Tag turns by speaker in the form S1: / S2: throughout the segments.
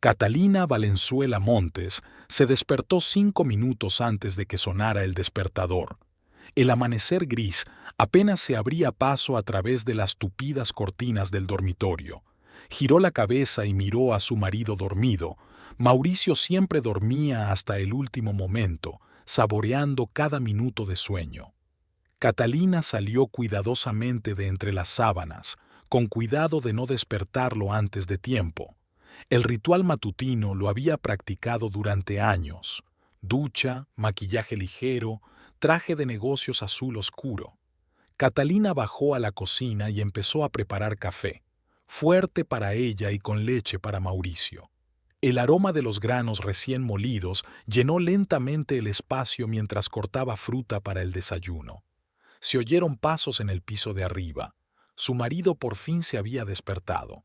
S1: Catalina Valenzuela Montes se despertó 5 minutos antes de que sonara el despertador. El amanecer gris apenas se abría paso a través de las tupidas cortinas del dormitorio. Giró la cabeza y miró a su marido dormido. Mauricio siempre dormía hasta el último momento, saboreando cada minuto de sueño. Catalina salió cuidadosamente de entre las sábanas, con cuidado de no despertarlo antes de tiempo. El ritual matutino lo había practicado durante años. Ducha, maquillaje ligero, traje de negocios azul oscuro. Catalina bajó a la cocina y empezó a preparar café, fuerte para ella y con leche para Mauricio. El aroma de los granos recién molidos llenó lentamente el espacio mientras cortaba fruta para el desayuno. Se oyeron pasos en el piso de arriba. Su marido por fin se había despertado.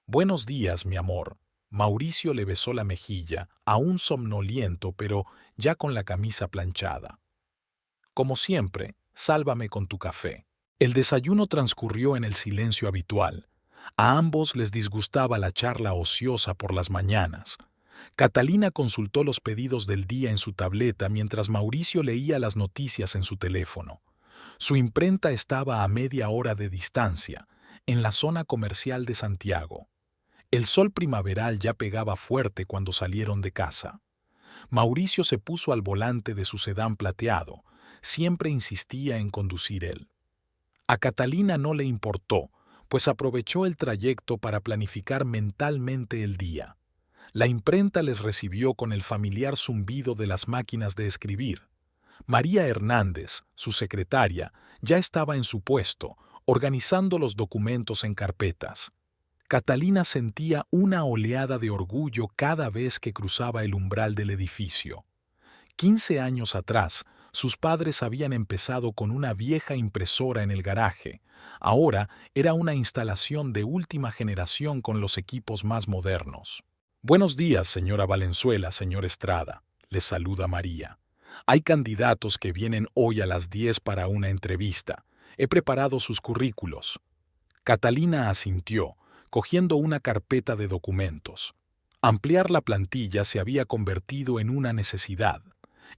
S1: «Buenos días, mi amor». Mauricio le besó la mejilla, aún somnoliento, pero ya con la camisa planchada. «Como siempre, sálvame con tu café». El desayuno transcurrió en el silencio habitual. A ambos les disgustaba la charla ociosa por las mañanas. Catalina consultó los pedidos del día en su tableta mientras Mauricio leía las noticias en su teléfono. Su imprenta estaba a media hora de distancia, en la zona comercial de Santiago. El sol primaveral ya pegaba fuerte cuando salieron de casa. Mauricio se puso al volante de su sedán plateado. Siempre insistía en conducir él. A Catalina no le importó, pues aprovechó el trayecto para planificar mentalmente el día. La imprenta les recibió con el familiar zumbido de las máquinas de escribir. María Hernández, su secretaria, ya estaba en su puesto, organizando los documentos en carpetas. Catalina sentía una oleada de orgullo cada vez que cruzaba el umbral del edificio. 15 años atrás, sus padres habían empezado con una vieja impresora en el garaje. Ahora era una instalación de última generación con los equipos más modernos. «Buenos días, señora Valenzuela, señor Estrada», les saluda María. «Hay candidatos que vienen hoy a las 10 para una entrevista. He preparado sus currículos». Catalina asintió, cogiendo una carpeta de documentos. Ampliar la plantilla se había convertido en una necesidad.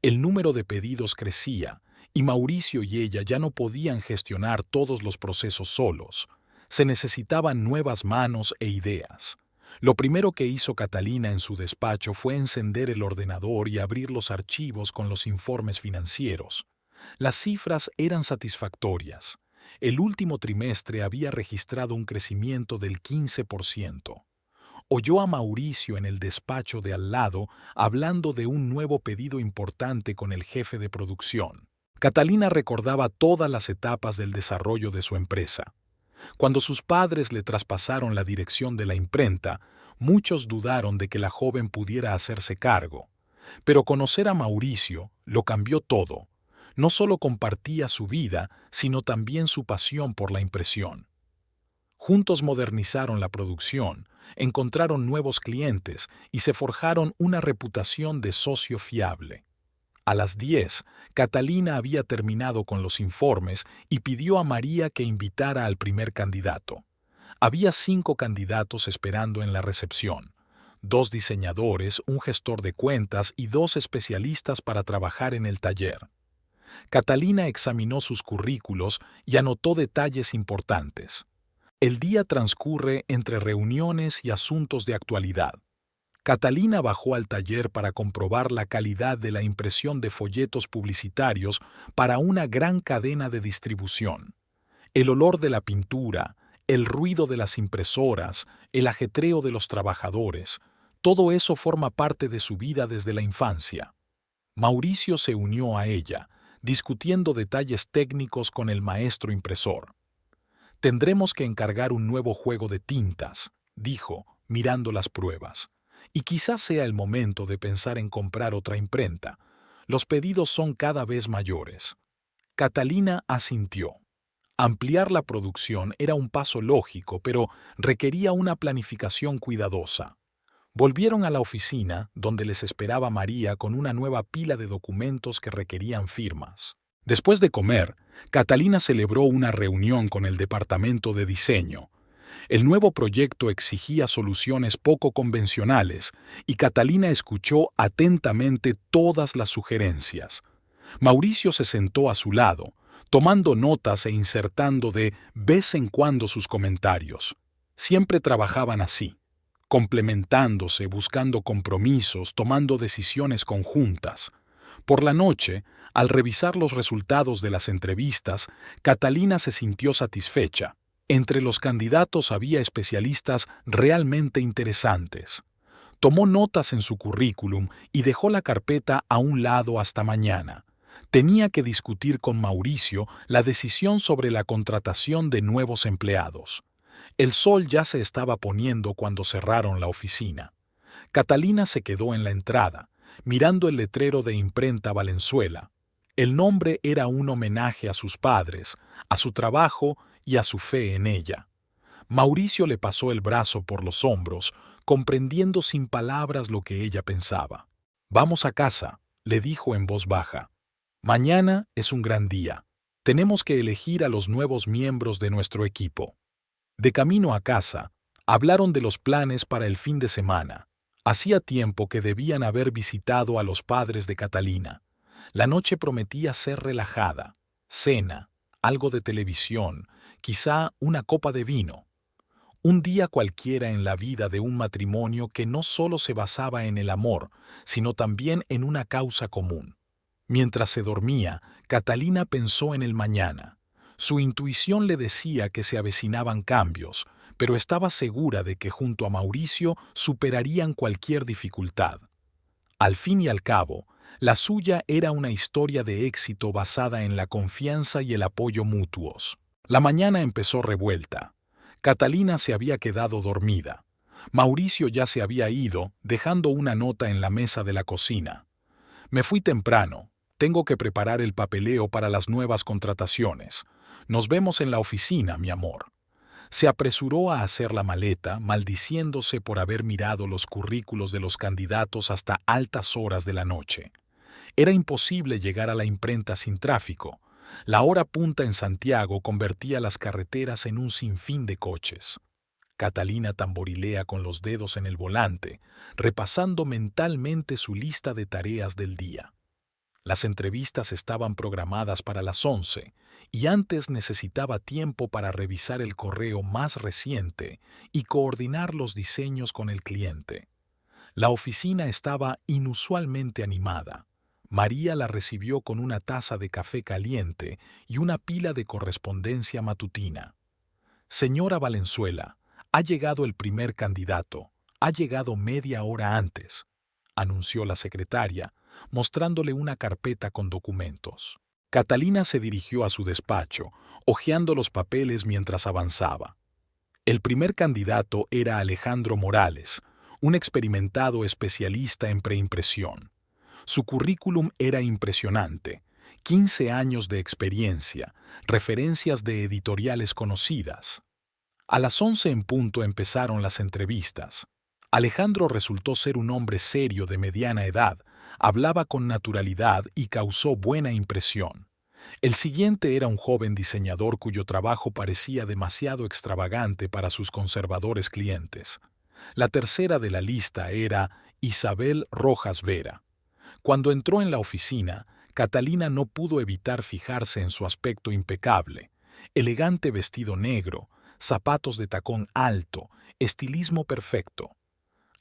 S1: El número de pedidos crecía, y Mauricio y ella ya no podían gestionar todos los procesos solos. Se necesitaban nuevas manos e ideas. Lo primero que hizo Catalina en su despacho fue encender el ordenador y abrir los archivos con los informes financieros. Las cifras eran satisfactorias. El último trimestre había registrado un crecimiento del 15%. Oyó a Mauricio en el despacho de al lado hablando de un nuevo pedido importante con el jefe de producción. Catalina recordaba todas las etapas del desarrollo de su empresa. Cuando sus padres le traspasaron la dirección de la imprenta, muchos dudaron de que la joven pudiera hacerse cargo. Pero conocer a Mauricio lo cambió todo. No solo compartía su vida, sino también su pasión por la impresión. Juntos modernizaron la producción, encontraron nuevos clientes y se forjaron una reputación de socio fiable. A las 10, Catalina había terminado con los informes y pidió a María que invitara al primer candidato. Había 5 candidatos esperando en la recepción: 2 diseñadores, un gestor de cuentas y 2 especialistas para trabajar en el taller. Catalina examinó sus currículos y anotó detalles importantes. El día transcurre entre reuniones y asuntos de actualidad. Catalina bajó al taller para comprobar la calidad de la impresión de folletos publicitarios para una gran cadena de distribución. El olor de la pintura, el ruido de las impresoras, el ajetreo de los trabajadores, todo eso forma parte de su vida desde la infancia. Mauricio se unió a ella, discutiendo detalles técnicos con el maestro impresor. «Tendremos que encargar un nuevo juego de tintas», dijo, mirando las pruebas. «Y quizás sea el momento de pensar en comprar otra imprenta. Los pedidos son cada vez mayores». Catalina asintió. Ampliar la producción era un paso lógico, pero requería una planificación cuidadosa. Volvieron a la oficina, donde les esperaba María con una nueva pila de documentos que requerían firmas. Después de comer, Catalina celebró una reunión con el departamento de diseño. El nuevo proyecto exigía soluciones poco convencionales y Catalina escuchó atentamente todas las sugerencias. Mauricio se sentó a su lado, tomando notas e insertando de vez en cuando sus comentarios. Siempre trabajaban así, complementándose, buscando compromisos, tomando decisiones conjuntas. Por la noche, al revisar los resultados de las entrevistas, Catalina se sintió satisfecha. Entre los candidatos había especialistas realmente interesantes. Tomó notas en su currículum y dejó la carpeta a un lado hasta mañana. Tenía que discutir con Mauricio la decisión sobre la contratación de nuevos empleados. El sol ya se estaba poniendo cuando cerraron la oficina. Catalina se quedó en la entrada, mirando el letrero de Imprenta Valenzuela. El nombre era un homenaje a sus padres, a su trabajo y a su fe en ella. Mauricio le pasó el brazo por los hombros, comprendiendo sin palabras lo que ella pensaba. «Vamos a casa», le dijo en voz baja. «Mañana es un gran día. Tenemos que elegir a los nuevos miembros de nuestro equipo». De camino a casa, hablaron de los planes para el fin de semana. Hacía tiempo que debían haber visitado a los padres de Catalina. La noche prometía ser relajada. Cena, algo de televisión, quizá una copa de vino. Un día cualquiera en la vida de un matrimonio que no solo se basaba en el amor, sino también en una causa común. Mientras se dormía, Catalina pensó en el mañana. Su intuición le decía que se avecinaban cambios, pero estaba segura de que junto a Mauricio superarían cualquier dificultad. Al fin y al cabo, la suya era una historia de éxito basada en la confianza y el apoyo mutuos. La mañana empezó revuelta. Catalina se había quedado dormida. Mauricio ya se había ido, dejando una nota en la mesa de la cocina. «Me fui temprano. Tengo que preparar el papeleo para las nuevas contrataciones. Nos vemos en la oficina, mi amor». Se apresuró a hacer la maleta, maldiciéndose por haber mirado los currículos de los candidatos hasta altas horas de la noche. Era imposible llegar a la imprenta sin tráfico. La hora punta en Santiago convertía las carreteras en un sinfín de coches. Catalina tamborilea con los dedos en el volante, repasando mentalmente su lista de tareas del día. Las entrevistas estaban programadas para las 11 y antes necesitaba tiempo para revisar el correo más reciente y coordinar los diseños con el cliente. La oficina estaba inusualmente animada. María la recibió con una taza de café caliente y una pila de correspondencia matutina. «Señora Valenzuela, ha llegado el primer candidato. Ha llegado media hora antes», anunció la secretaria, mostrándole una carpeta con documentos. Catalina se dirigió a su despacho, hojeando los papeles mientras avanzaba. El primer candidato era Alejandro Morales, un experimentado especialista en preimpresión. Su currículum era impresionante: 15 años de experiencia, referencias de editoriales conocidas. A las 11 en punto empezaron las entrevistas. Alejandro resultó ser un hombre serio de mediana edad, hablaba con naturalidad y causó buena impresión. El siguiente era un joven diseñador cuyo trabajo parecía demasiado extravagante para sus conservadores clientes. La tercera de la lista era Isabel Rojas Vera. Cuando entró en la oficina, Catalina no pudo evitar fijarse en su aspecto impecable: elegante vestido negro, zapatos de tacón alto, estilismo perfecto.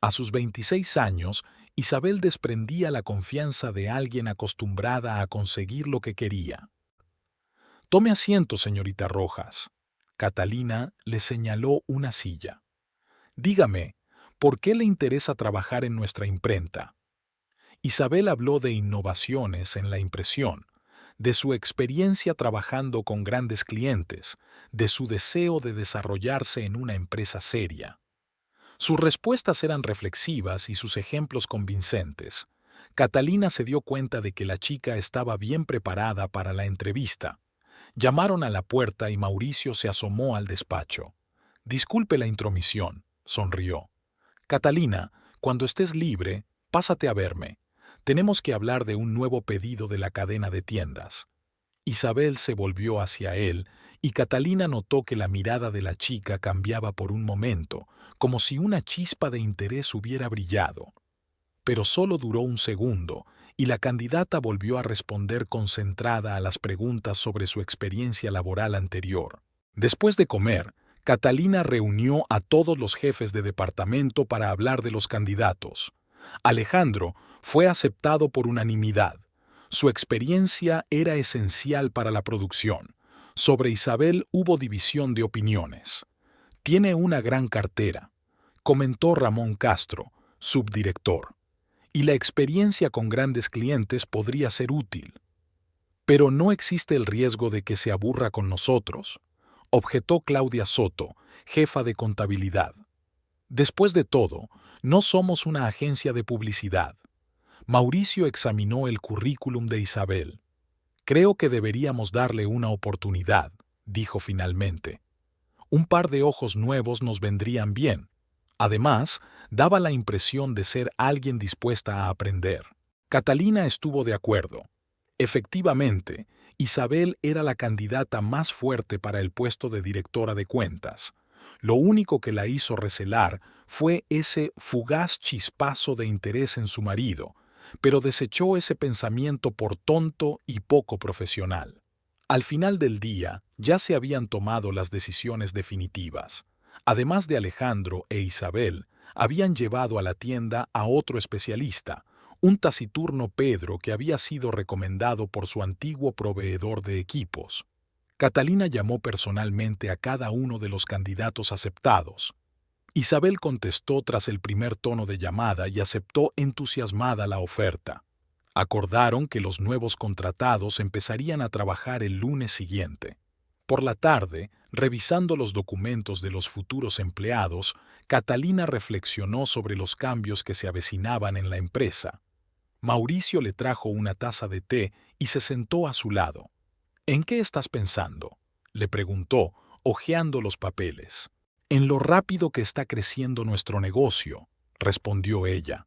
S1: A sus 26 años, Isabel desprendía la confianza de alguien acostumbrada a conseguir lo que quería. «Tome asiento, señorita Rojas». Catalina le señaló una silla. «Dígame, ¿por qué le interesa trabajar en nuestra imprenta?». Isabel habló de innovaciones en la impresión, de su experiencia trabajando con grandes clientes, de su deseo de desarrollarse en una empresa seria. Sus respuestas eran reflexivas y sus ejemplos convincentes. Catalina se dio cuenta de que la chica estaba bien preparada para la entrevista. Llamaron a la puerta y Mauricio se asomó al despacho. «Disculpe la intromisión», sonrió. «Catalina, cuando estés libre, pásate a verme. Tenemos que hablar de un nuevo pedido de la cadena de tiendas». Isabel se volvió hacia él y Catalina notó que la mirada de la chica cambiaba por un momento, como si una chispa de interés hubiera brillado. Pero solo duró un segundo, y la candidata volvió a responder concentrada a las preguntas sobre su experiencia laboral anterior. Después de comer, Catalina reunió a todos los jefes de departamento para hablar de los candidatos. Alejandro fue aceptado por unanimidad. Su experiencia era esencial para la producción. Sobre Isabel hubo división de opiniones. Tiene una gran cartera, comentó Ramón Castro, subdirector, y la experiencia con grandes clientes podría ser útil. Pero no existe el riesgo de que se aburra con nosotros, objetó Claudia Soto, jefa de contabilidad. Después de todo, no somos una agencia de publicidad. Mauricio examinó el currículum de Isabel. Creo que deberíamos darle una oportunidad, dijo finalmente. Un par de ojos nuevos nos vendrían bien. Además, daba la impresión de ser alguien dispuesta a aprender. Catalina estuvo de acuerdo. Efectivamente, Isabel era la candidata más fuerte para el puesto de directora de cuentas. Lo único que la hizo recelar fue ese fugaz chispazo de interés en su marido, pero desechó ese pensamiento por tonto y poco profesional. Al final del día, ya se habían tomado las decisiones definitivas. Además de Alejandro e Isabel, habían llevado a la tienda a otro especialista, un taciturno Pedro que había sido recomendado por su antiguo proveedor de equipos. Catalina llamó personalmente a cada uno de los candidatos aceptados. Isabel contestó tras el primer tono de llamada y aceptó entusiasmada la oferta. Acordaron que los nuevos contratados empezarían a trabajar el lunes siguiente. Por la tarde, revisando los documentos de los futuros empleados, Catalina reflexionó sobre los cambios que se avecinaban en la empresa. Mauricio le trajo una taza de té y se sentó a su lado. ¿En qué estás pensando?, le preguntó, hojeando los papeles. En lo rápido que está creciendo nuestro negocio, respondió ella.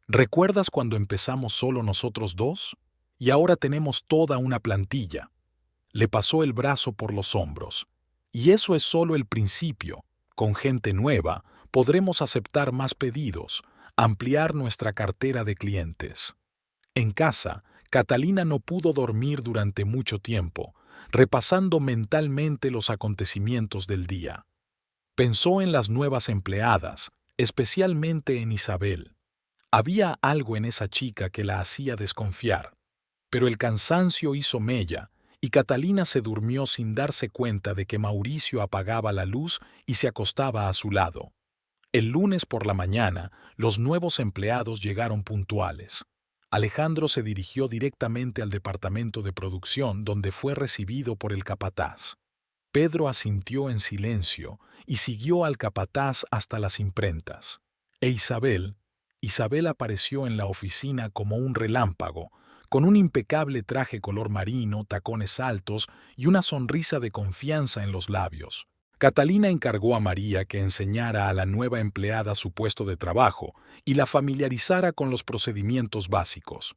S1: ¿Recuerdas cuando empezamos solo nosotros dos? Y ahora tenemos toda una plantilla. Le pasó el brazo por los hombros. Y eso es solo el principio. Con gente nueva, podremos aceptar más pedidos, ampliar nuestra cartera de clientes. En casa, Catalina no pudo dormir durante mucho tiempo, repasando mentalmente los acontecimientos del día. Pensó en las nuevas empleadas, especialmente en Isabel. Había algo en esa chica que la hacía desconfiar, pero el cansancio hizo mella y Catalina se durmió sin darse cuenta de que Mauricio apagaba la luz y se acostaba a su lado. El lunes por la mañana, los nuevos empleados llegaron puntuales. Alejandro se dirigió directamente al departamento de producción, donde fue recibido por el capataz. Pedro asintió en silencio y siguió al capataz hasta las imprentas. Isabel apareció en la oficina como un relámpago, con un impecable traje color marino, tacones altos y una sonrisa de confianza en los labios. Catalina encargó a María que enseñara a la nueva empleada su puesto de trabajo y la familiarizara con los procedimientos básicos.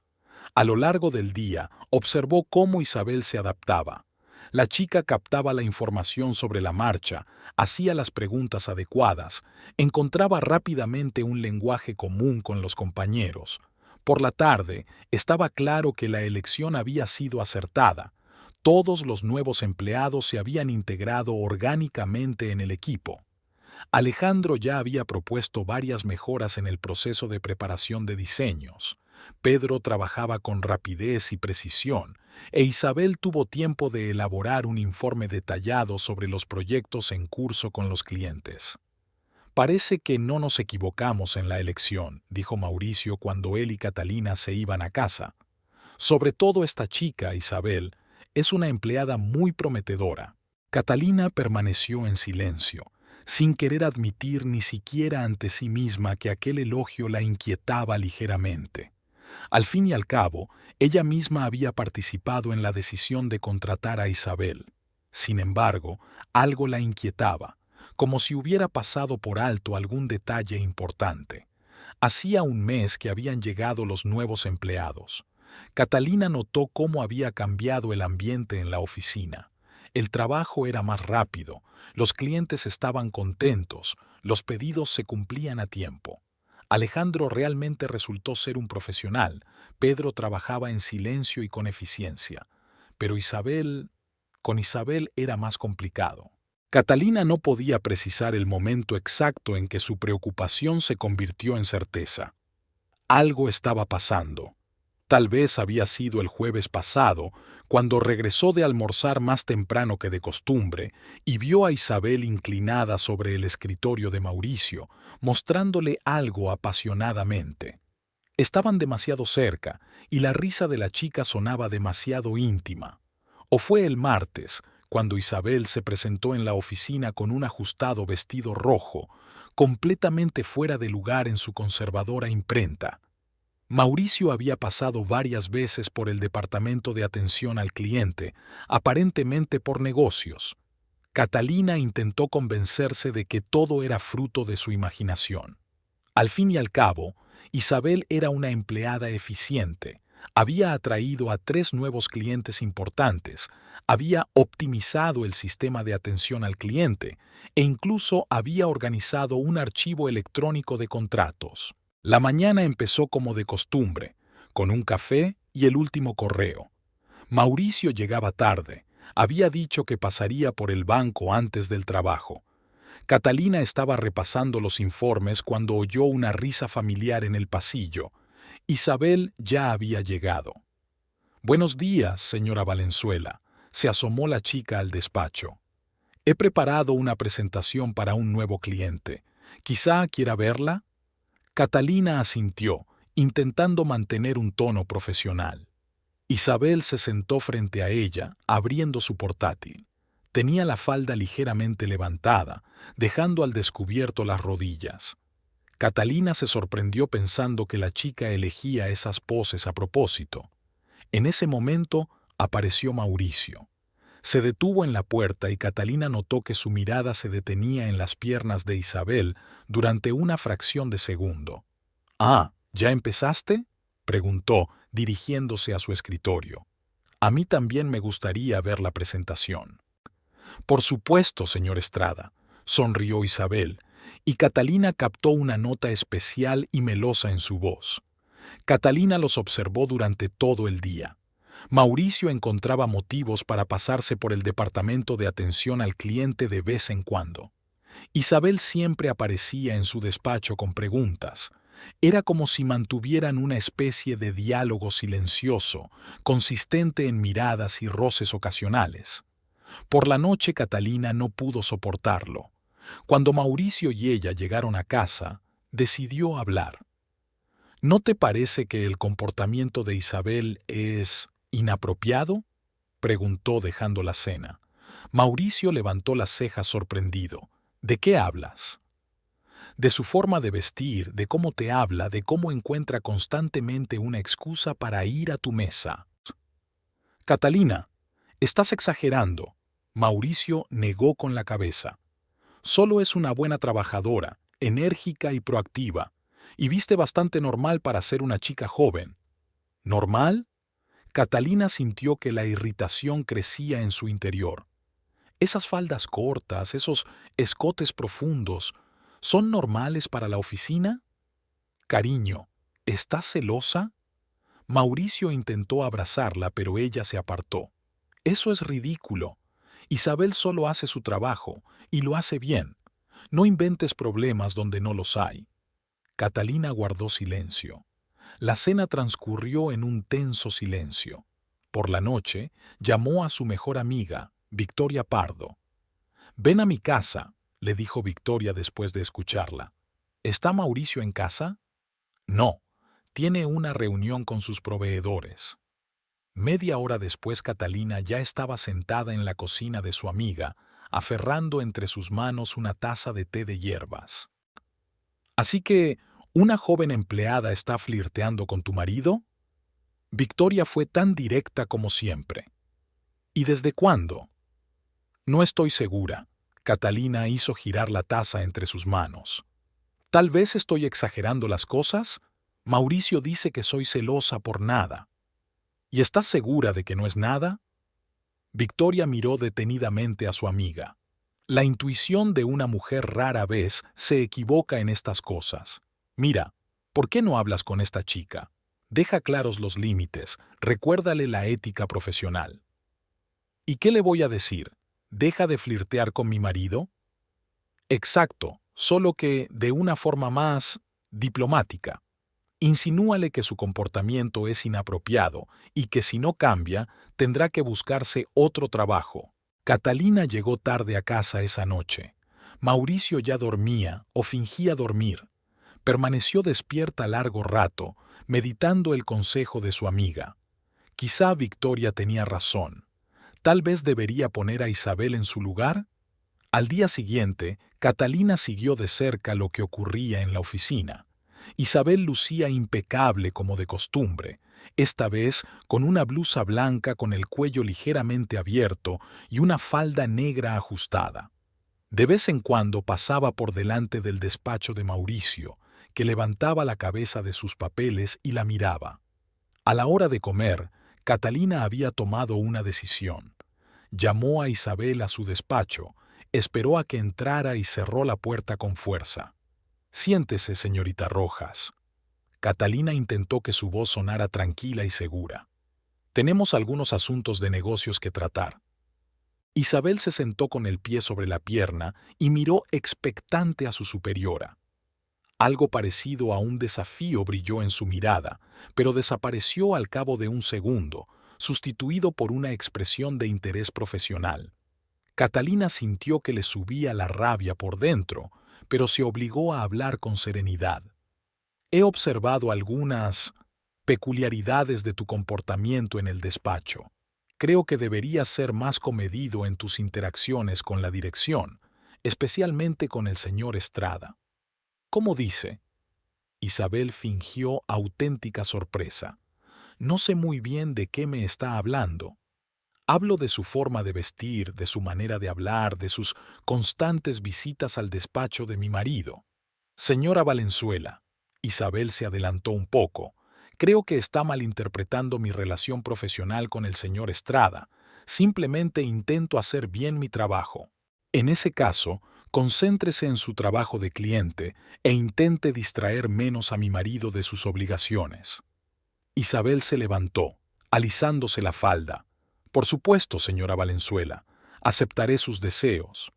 S1: A lo largo del día, observó cómo Isabel se adaptaba. La chica captaba la información sobre la marcha, hacía las preguntas adecuadas, encontraba rápidamente un lenguaje común con los compañeros. Por la tarde, estaba claro que la elección había sido acertada. Todos los nuevos empleados se habían integrado orgánicamente en el equipo. Alejandro ya había propuesto varias mejoras en el proceso de preparación de diseños. Pedro trabajaba con rapidez y precisión, e Isabel tuvo tiempo de elaborar un informe detallado sobre los proyectos en curso con los clientes. Parece que no nos equivocamos en la elección, dijo Mauricio cuando él y Catalina se iban a casa. Sobre todo esta chica, Isabel, es una empleada muy prometedora. Catalina permaneció en silencio, sin querer admitir ni siquiera ante sí misma que aquel elogio la inquietaba ligeramente. Al fin y al cabo, ella misma había participado en la decisión de contratar a Isabel. Sin embargo, algo la inquietaba, como si hubiera pasado por alto algún detalle importante. Hacía un mes que habían llegado los nuevos empleados. Catalina notó cómo había cambiado el ambiente en la oficina. El trabajo era más rápido, los clientes estaban contentos, los pedidos se cumplían a tiempo. Alejandro realmente resultó ser un profesional. Pedro trabajaba en silencio y con eficiencia. Pero con Isabel era más complicado. Catalina no podía precisar el momento exacto en que su preocupación se convirtió en certeza. Algo estaba pasando. Tal vez había sido el jueves pasado, cuando regresó de almorzar más temprano que de costumbre y vio a Isabel inclinada sobre el escritorio de Mauricio, mostrándole algo apasionadamente. Estaban demasiado cerca y la risa de la chica sonaba demasiado íntima. O fue el martes, cuando Isabel se presentó en la oficina con un ajustado vestido rojo, completamente fuera de lugar en su conservadora imprenta. Mauricio había pasado varias veces por el departamento de atención al cliente, aparentemente por negocios. Catalina intentó convencerse de que todo era fruto de su imaginación. Al fin y al cabo, Isabel era una empleada eficiente, había atraído a 3 nuevos clientes importantes, había optimizado el sistema de atención al cliente e incluso había organizado un archivo electrónico de contratos. La mañana empezó como de costumbre, con un café y el último correo. Mauricio llegaba tarde, había dicho que pasaría por el banco antes del trabajo. Catalina estaba repasando los informes cuando oyó una risa familiar en el pasillo. Isabel ya había llegado. «Buenos días, señora Valenzuela», se asomó la chica al despacho. «He preparado una presentación para un nuevo cliente. ¿Quizá quiera verla?» Catalina asintió, intentando mantener un tono profesional. Isabel se sentó frente a ella, abriendo su portátil. Tenía la falda ligeramente levantada, dejando al descubierto las rodillas. Catalina se sorprendió pensando que la chica elegía esas poses a propósito. En ese momento apareció Mauricio. Se detuvo en la puerta y Catalina notó que su mirada se detenía en las piernas de Isabel durante una fracción de segundo. «Ah, ¿ya empezaste?», preguntó, dirigiéndose a su escritorio. «A mí también me gustaría ver la presentación». «Por supuesto, señor Estrada», sonrió Isabel, y Catalina captó una nota especial y melosa en su voz. Catalina los observó durante todo el día. Mauricio encontraba motivos para pasarse por el departamento de atención al cliente de vez en cuando. Isabel siempre aparecía en su despacho con preguntas. Era como si mantuvieran una especie de diálogo silencioso, consistente en miradas y roces ocasionales. Por la noche Catalina no pudo soportarlo. Cuando Mauricio y ella llegaron a casa, decidió hablar. «¿No te parece que el comportamiento de Isabel es inapropiado?», preguntó dejando la cena. Mauricio levantó las cejas sorprendido. «¿De qué hablas?». «De su forma de vestir, de cómo te habla, de cómo encuentra constantemente una excusa para ir a tu mesa». «Catalina, estás exagerando». Mauricio negó con la cabeza. «Solo es una buena trabajadora, enérgica y proactiva, y viste bastante normal para ser una chica joven». «¿Normal?». Catalina sintió que la irritación crecía en su interior. «Esas faldas cortas, esos escotes profundos, ¿son normales para la oficina?». «Cariño, ¿estás celosa?». Mauricio intentó abrazarla, pero ella se apartó. «Eso es ridículo. Isabel solo hace su trabajo, y lo hace bien. No inventes problemas donde no los hay». Catalina guardó silencio. La cena transcurrió en un tenso silencio. Por la noche, llamó a su mejor amiga, Victoria Pardo. «Ven a mi casa», le dijo Victoria después de escucharla. «¿Está Mauricio en casa?». «No, tiene una reunión con sus proveedores». Media hora después Catalina ya estaba sentada en la cocina de su amiga, aferrando entre sus manos una taza de té de hierbas. «¿Así que una joven empleada está flirteando con tu marido?». Victoria fue tan directa como siempre. «¿Y desde cuándo?». «No estoy segura». Catalina hizo girar la taza entre sus manos. «Tal vez estoy exagerando las cosas. Mauricio dice que soy celosa por nada». «¿Y estás segura de que no es nada?». Victoria miró detenidamente a su amiga. La intuición de una mujer rara vez se equivoca en estas cosas. Mira, ¿por qué no hablas con esta chica? Deja claros los límites, recuérdale la ética profesional. ¿Y qué le voy a decir? ¿Deja de flirtear con mi marido? Exacto, solo que de una forma más diplomática. Insinúale que su comportamiento es inapropiado y que si no cambia, tendrá que buscarse otro trabajo. Catalina llegó tarde a casa esa noche. Mauricio ya dormía o fingía dormir. Permaneció despierta largo rato, meditando el consejo de su amiga. Quizá Victoria tenía razón. Tal vez debería poner a Isabel en su lugar. Al día siguiente, Catalina siguió de cerca lo que ocurría en la oficina. Isabel lucía impecable como de costumbre, esta vez con una blusa blanca con el cuello ligeramente abierto y una falda negra ajustada. De vez en cuando pasaba por delante del despacho de Mauricio, que levantaba la cabeza de sus papeles y la miraba. A la hora de comer, Catalina había tomado una decisión. Llamó a Isabel a su despacho, esperó a que entrara y cerró la puerta con fuerza. «Siéntese, señorita Rojas». Catalina intentó que su voz sonara tranquila y segura. «Tenemos algunos asuntos de negocios que tratar». Isabel se sentó con el pie sobre la pierna y miró expectante a su superiora. Algo parecido a un desafío brilló en su mirada, pero desapareció al cabo de un segundo, sustituido por una expresión de interés profesional. Catalina sintió que le subía la rabia por dentro, pero se obligó a hablar con serenidad. «He observado algunas peculiaridades de tu comportamiento en el despacho. Creo que deberías ser más comedido en tus interacciones con la dirección, especialmente con el señor Estrada». «¿Cómo dice?» Isabel fingió auténtica sorpresa. «No sé muy bien de qué me está hablando». «Hablo de su forma de vestir, de su manera de hablar, de sus constantes visitas al despacho de mi marido». «Señora Valenzuela», Isabel se adelantó un poco, «creo que está malinterpretando mi relación profesional con el señor Estrada. Simplemente intento hacer bien mi trabajo. En ese caso, concéntrese en su trabajo de cliente e intente distraer menos a mi marido de sus obligaciones». Isabel se levantó, alisándose la falda. «Por supuesto, señora Valenzuela, aceptaré sus deseos».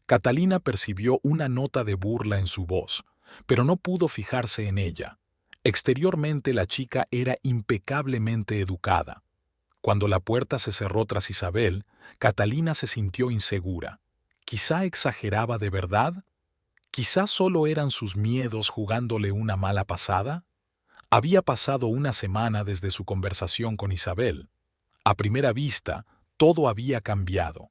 S1: Catalina percibió una nota de burla en su voz, pero no pudo fijarse en ella. Exteriormente la chica era impecablemente educada. Cuando la puerta se cerró tras Isabel, Catalina se sintió insegura. ¿Quizá exageraba de verdad? ¿Quizá solo eran sus miedos jugándole una mala pasada? Había pasado una semana desde su conversación con Isabel. A primera vista, todo había cambiado.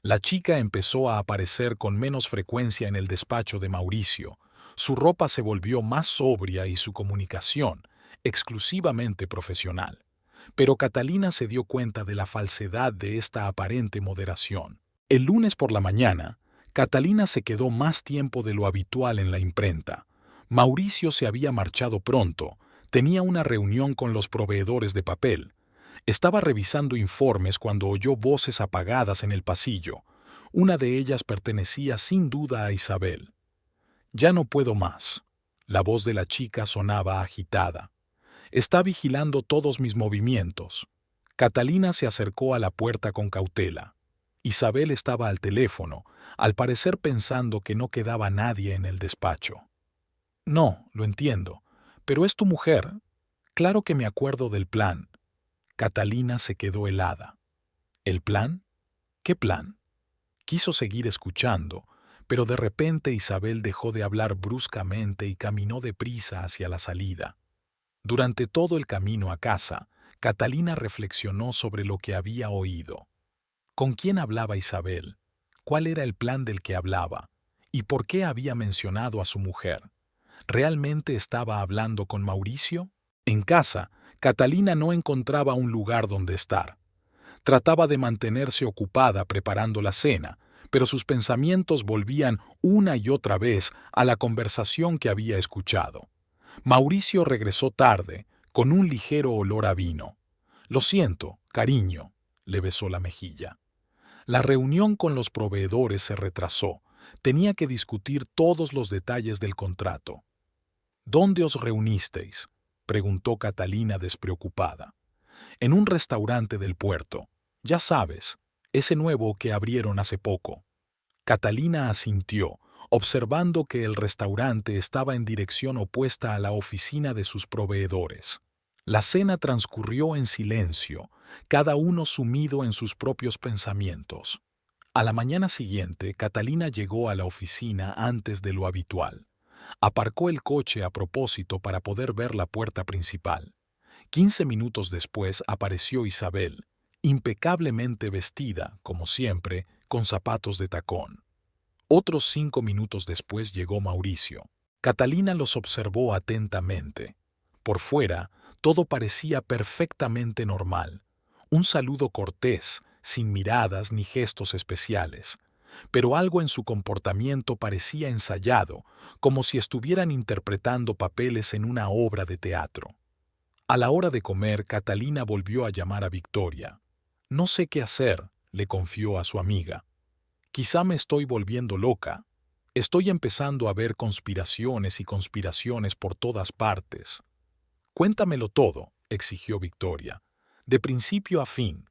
S1: La chica empezó a aparecer con menos frecuencia en el despacho de Mauricio. Su ropa se volvió más sobria y su comunicación, exclusivamente profesional. Pero Catalina se dio cuenta de la falsedad de esta aparente moderación. El lunes por la mañana, Catalina se quedó más tiempo de lo habitual en la imprenta. Mauricio se había marchado pronto, tenía una reunión con los proveedores de papel. Estaba revisando informes cuando oyó voces apagadas en el pasillo. Una de ellas pertenecía sin duda a Isabel. «Ya no puedo más». La voz de la chica sonaba agitada. «Está vigilando todos mis movimientos». Catalina se acercó a la puerta con cautela. Isabel estaba al teléfono, al parecer pensando que no quedaba nadie en el despacho. «No, lo entiendo, pero es tu mujer. Claro que me acuerdo del plan». Catalina se quedó helada. ¿El plan? ¿Qué plan? Quiso seguir escuchando, pero de repente Isabel dejó de hablar bruscamente y caminó deprisa hacia la salida. Durante todo el camino a casa, Catalina reflexionó sobre lo que había oído. ¿Con quién hablaba Isabel? ¿Cuál era el plan del que hablaba? ¿Y por qué había mencionado a su mujer? ¿Realmente estaba hablando con Mauricio? En casa, Catalina no encontraba un lugar donde estar. Trataba de mantenerse ocupada preparando la cena, pero sus pensamientos volvían una y otra vez a la conversación que había escuchado. Mauricio regresó tarde, con un ligero olor a vino. «Lo siento, cariño». le besó la mejilla. La reunión con los proveedores se retrasó. Tenía que discutir todos los detalles del contrato. ¿Dónde os reunisteis?, preguntó Catalina despreocupada. En un restaurante del puerto. Ya sabes, ese nuevo que abrieron hace poco. Catalina asintió, observando que el restaurante estaba en dirección opuesta a la oficina de sus proveedores. La cena transcurrió en silencio, cada uno sumido en sus propios pensamientos. A la mañana siguiente, Catalina llegó a la oficina antes de lo habitual. Aparcó el coche a propósito para poder ver la puerta principal. 15 minutos después apareció Isabel, impecablemente vestida, como siempre, con zapatos de tacón. Otros 5 minutos después llegó Mauricio. Catalina los observó atentamente. Por fuera, todo parecía perfectamente normal. Un saludo cortés, sin miradas ni gestos especiales. Pero algo en su comportamiento parecía ensayado, como si estuvieran interpretando papeles en una obra de teatro. A la hora de comer, Catalina volvió a llamar a Victoria. No sé qué hacer, le confió a su amiga. Quizá me estoy volviendo loca. Estoy empezando a ver conspiraciones y conspiraciones por todas partes. Cuéntamelo todo, exigió Victoria, de principio a fin.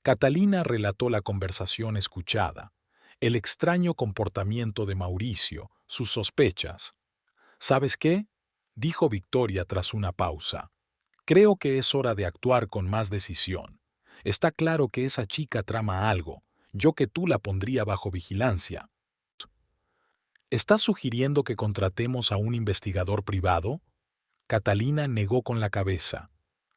S1: Catalina relató la conversación escuchada, el extraño comportamiento de Mauricio, sus sospechas. ¿Sabes qué?, dijo Victoria tras una pausa. Creo que es hora de actuar con más decisión. Está claro que esa chica trama algo, yo que tú la pondría bajo vigilancia. ¿Estás sugiriendo que contratemos a un investigador privado? Catalina negó con la cabeza.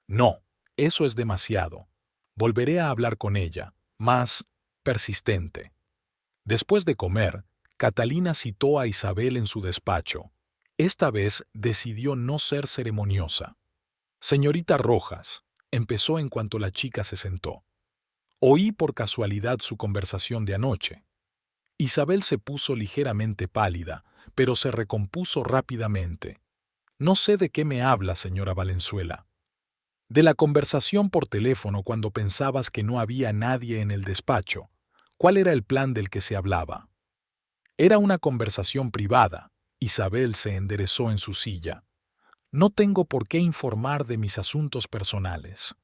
S1: No, eso es demasiado. Volveré a hablar con ella, más persistente. Después de comer, Catalina citó a Isabel en su despacho. Esta vez decidió no ser ceremoniosa. Señorita Rojas, empezó en cuanto la chica se sentó. Oí por casualidad su conversación de anoche. Isabel se puso ligeramente pálida, pero se recompuso rápidamente. No sé de qué me habla, señora Valenzuela. De la conversación por teléfono cuando pensabas que no había nadie en el despacho. ¿Cuál era el plan del que se hablaba? Era una conversación privada. Isabel se enderezó en su silla. No tengo por qué informar de mis asuntos personales.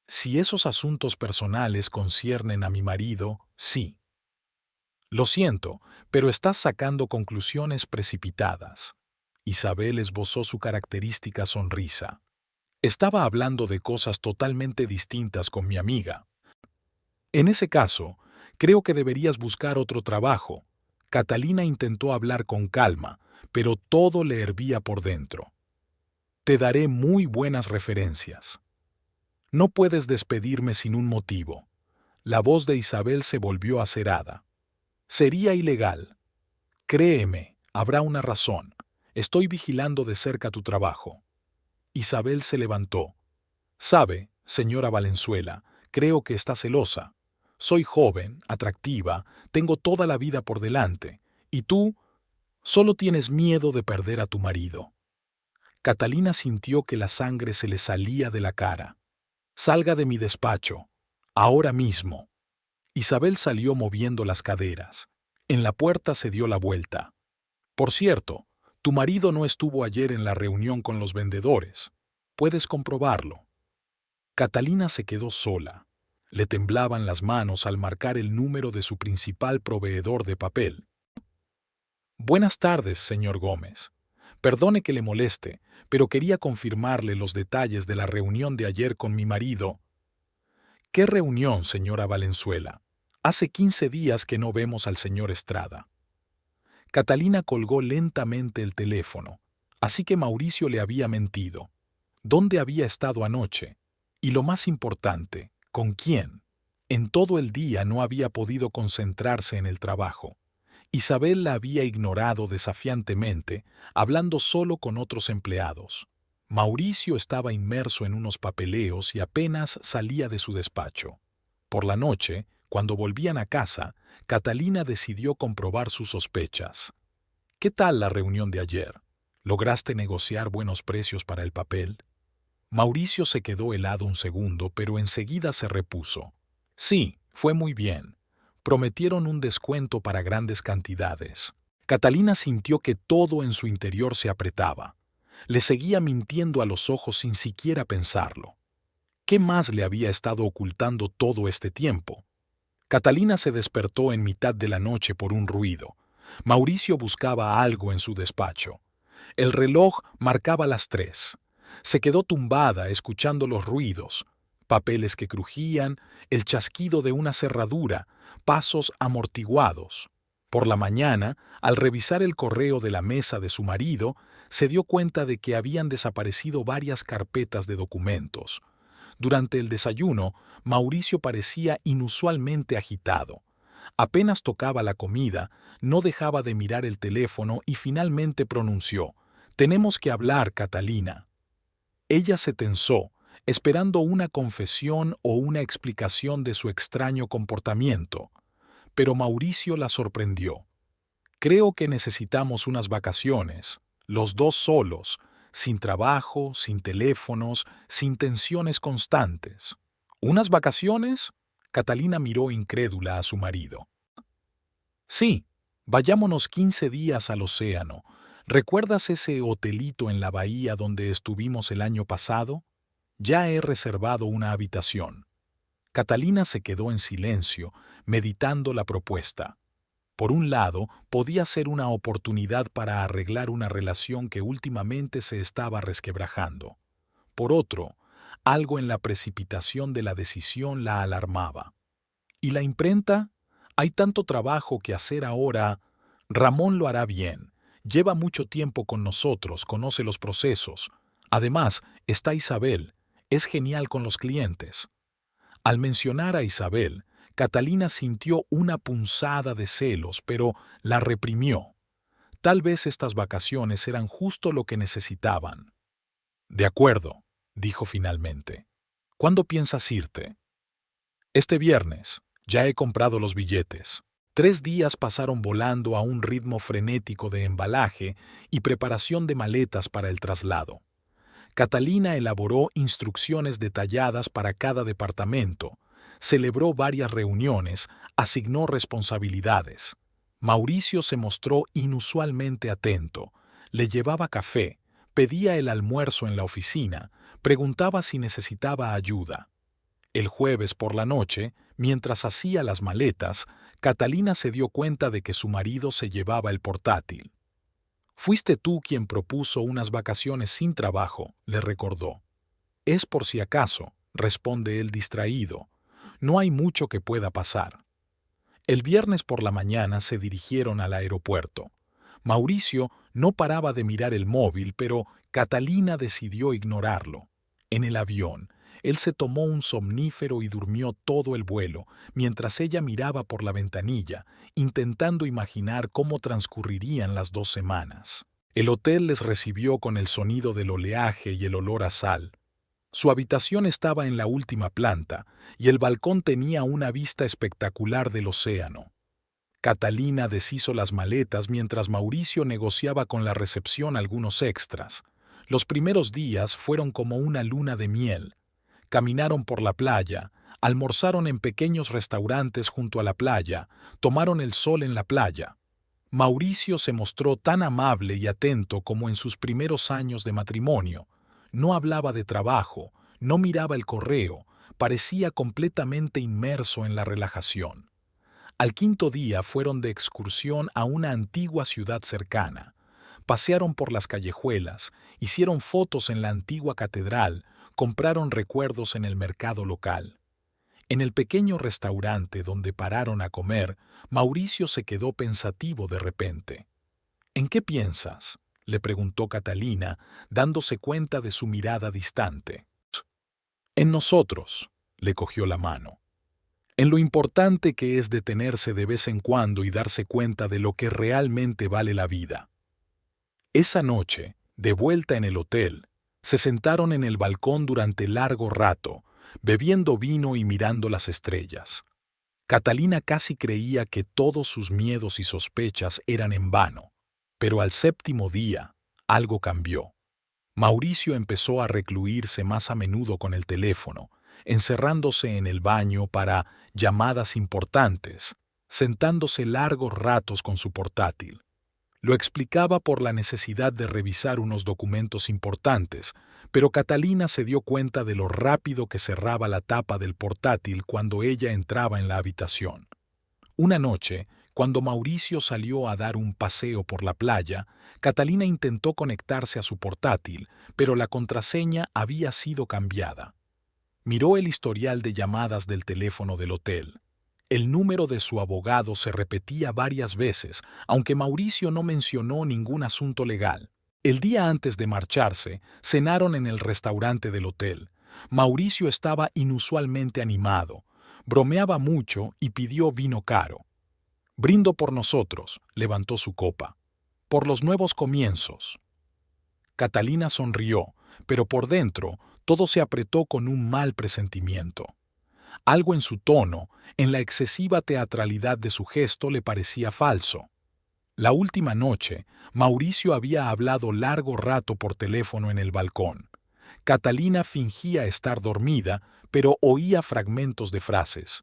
S1: Si esos asuntos personales conciernen a mi marido, sí. Lo siento, pero estás sacando conclusiones precipitadas. Isabel esbozó su característica sonrisa. Estaba hablando de cosas totalmente distintas con mi amiga. En ese caso, creo que deberías buscar otro trabajo. Catalina intentó hablar con calma, pero todo le hervía por dentro. Te daré muy buenas referencias. No puedes despedirme sin un motivo. La voz de Isabel se volvió acerada. Sería ilegal. Créeme, habrá una razón. Estoy vigilando de cerca tu trabajo. Isabel se levantó. Sabe, señora Valenzuela, creo que está celosa. Soy joven, atractiva, tengo toda la vida por delante, y tú solo tienes miedo de perder a tu marido. Catalina sintió que la sangre se le salía de la cara. Salga de mi despacho, ahora mismo. Isabel salió moviendo las caderas. En la puerta se dio la vuelta. Por cierto, tu marido no estuvo ayer en la reunión con los vendedores. Puedes comprobarlo. Catalina se quedó sola. Le temblaban las manos al marcar el número de su principal proveedor de papel. Buenas tardes, señor Gómez. Perdone que le moleste, pero quería confirmarle los detalles de la reunión de ayer con mi marido. ¿Qué reunión, señora Valenzuela? Hace 15 días que no vemos al señor Estrada. Catalina colgó lentamente el teléfono, así que Mauricio le había mentido. ¿Dónde había estado anoche? Y lo más importante, ¿con quién? En todo el día no había podido concentrarse en el trabajo. Isabel la había ignorado desafiantemente, hablando solo con otros empleados. Mauricio estaba inmerso en unos papeleos y apenas salía de su despacho. Por la noche, cuando volvían a casa, Catalina decidió comprobar sus sospechas. ¿Qué tal la reunión de ayer? ¿Lograste negociar buenos precios para el papel? Mauricio se quedó helado un segundo, pero enseguida se repuso. Sí, fue muy bien. Prometieron un descuento para grandes cantidades. Catalina sintió que todo en su interior se apretaba. Le seguía mintiendo a los ojos sin siquiera pensarlo. ¿Qué más le había estado ocultando todo este tiempo? Catalina se despertó en mitad de la noche por un ruido. Mauricio buscaba algo en su despacho. El reloj marcaba las 3. Se quedó tumbada escuchando los ruidos, papeles que crujían, el chasquido de una cerradura, pasos amortiguados. Por la mañana, al revisar el correo de la mesa de su marido, se dio cuenta de que habían desaparecido varias carpetas de documentos. Durante el desayuno, Mauricio parecía inusualmente agitado. Apenas tocaba la comida, no dejaba de mirar el teléfono y finalmente pronunció: «Tenemos que hablar, Catalina». Ella se tensó, esperando una confesión o una explicación de su extraño comportamiento. Pero Mauricio la sorprendió. «Creo que necesitamos unas vacaciones, los dos solos, sin trabajo, sin teléfonos, sin tensiones constantes». «¿Unas vacaciones?». Catalina miró incrédula a su marido. «Sí, vayámonos 15 días al océano. ¿Recuerdas ese hotelito en la bahía donde estuvimos el año pasado? Ya he reservado una habitación». Catalina se quedó en silencio, meditando la propuesta. Por un lado, podía ser una oportunidad para arreglar una relación que últimamente se estaba resquebrajando. Por otro, algo en la precipitación de la decisión la alarmaba. ¿Y la imprenta? Hay tanto trabajo que hacer ahora. Ramón lo hará bien. Lleva mucho tiempo con nosotros, conoce los procesos. Además, está Isabel. Es genial con los clientes. Al mencionar a Isabel, Catalina sintió una punzada de celos, pero la reprimió. Tal vez estas vacaciones eran justo lo que necesitaban. «De acuerdo», dijo finalmente. «¿Cuándo piensas irte?» «Este viernes. Ya he comprado los billetes». 3 días pasaron volando a un ritmo frenético de embalaje y preparación de maletas para el traslado. Catalina elaboró instrucciones detalladas para cada departamento, celebró varias reuniones, asignó responsabilidades. Mauricio se mostró inusualmente atento, le llevaba café, pedía el almuerzo en la oficina, preguntaba si necesitaba ayuda. El jueves por la noche, mientras hacía las maletas, Catalina se dio cuenta de que su marido se llevaba el portátil. «Fuiste tú quien propuso unas vacaciones sin trabajo», le recordó. «Es por si acaso», responde él distraído. «No hay mucho que pueda pasar». El viernes por la mañana se dirigieron al aeropuerto. Mauricio no paraba de mirar el móvil, pero Catalina decidió ignorarlo. En el avión, él se tomó un somnífero y durmió todo el vuelo, mientras ella miraba por la ventanilla, intentando imaginar cómo transcurrirían las 2 semanas. El hotel les recibió con el sonido del oleaje y el olor a sal. Su habitación estaba en la última planta, y el balcón tenía una vista espectacular del océano. Catalina deshizo las maletas mientras Mauricio negociaba con la recepción algunos extras. Los primeros días fueron como una luna de miel. Caminaron por la playa, almorzaron en pequeños restaurantes junto a la playa, tomaron el sol en la playa. Mauricio se mostró tan amable y atento como en sus primeros años de matrimonio. No hablaba de trabajo, no miraba el correo, parecía completamente inmerso en la relajación. Al 5.º día fueron de excursión a una antigua ciudad cercana. Pasearon por las callejuelas, hicieron fotos en la antigua catedral, compraron recuerdos en el mercado local. En el pequeño restaurante donde pararon a comer, Mauricio se quedó pensativo de repente. «¿En qué piensas?», le preguntó Catalina, dándose cuenta de su mirada distante. «En nosotros», le cogió la mano. «En lo importante que es detenerse de vez en cuando y darse cuenta de lo que realmente vale la vida». Esa noche, de vuelta en el hotel, se sentaron en el balcón durante largo rato, bebiendo vino y mirando las estrellas. Catalina casi creía que todos sus miedos y sospechas eran en vano, pero al 7.º día, algo cambió. Mauricio empezó a recluirse más a menudo con el teléfono, encerrándose en el baño para llamadas importantes, sentándose largos ratos con su portátil. Lo explicaba por la necesidad de revisar unos documentos importantes, pero Catalina se dio cuenta de lo rápido que cerraba la tapa del portátil cuando ella entraba en la habitación. Una noche, cuando Mauricio salió a dar un paseo por la playa, Catalina intentó conectarse a su portátil, pero la contraseña había sido cambiada. Miró el historial de llamadas del teléfono del hotel. El número de su abogado se repetía varias veces, aunque Mauricio no mencionó ningún asunto legal. El día antes de marcharse, cenaron en el restaurante del hotel. Mauricio estaba inusualmente animado, bromeaba mucho y pidió vino caro. «Brindo por nosotros», levantó su copa. «Por los nuevos comienzos». Catalina sonrió, pero por dentro todo se apretó con un mal presentimiento. Algo en su tono, en la excesiva teatralidad de su gesto, le parecía falso. La última noche, Mauricio había hablado largo rato por teléfono en el balcón. Catalina fingía estar dormida, pero oía fragmentos de frases.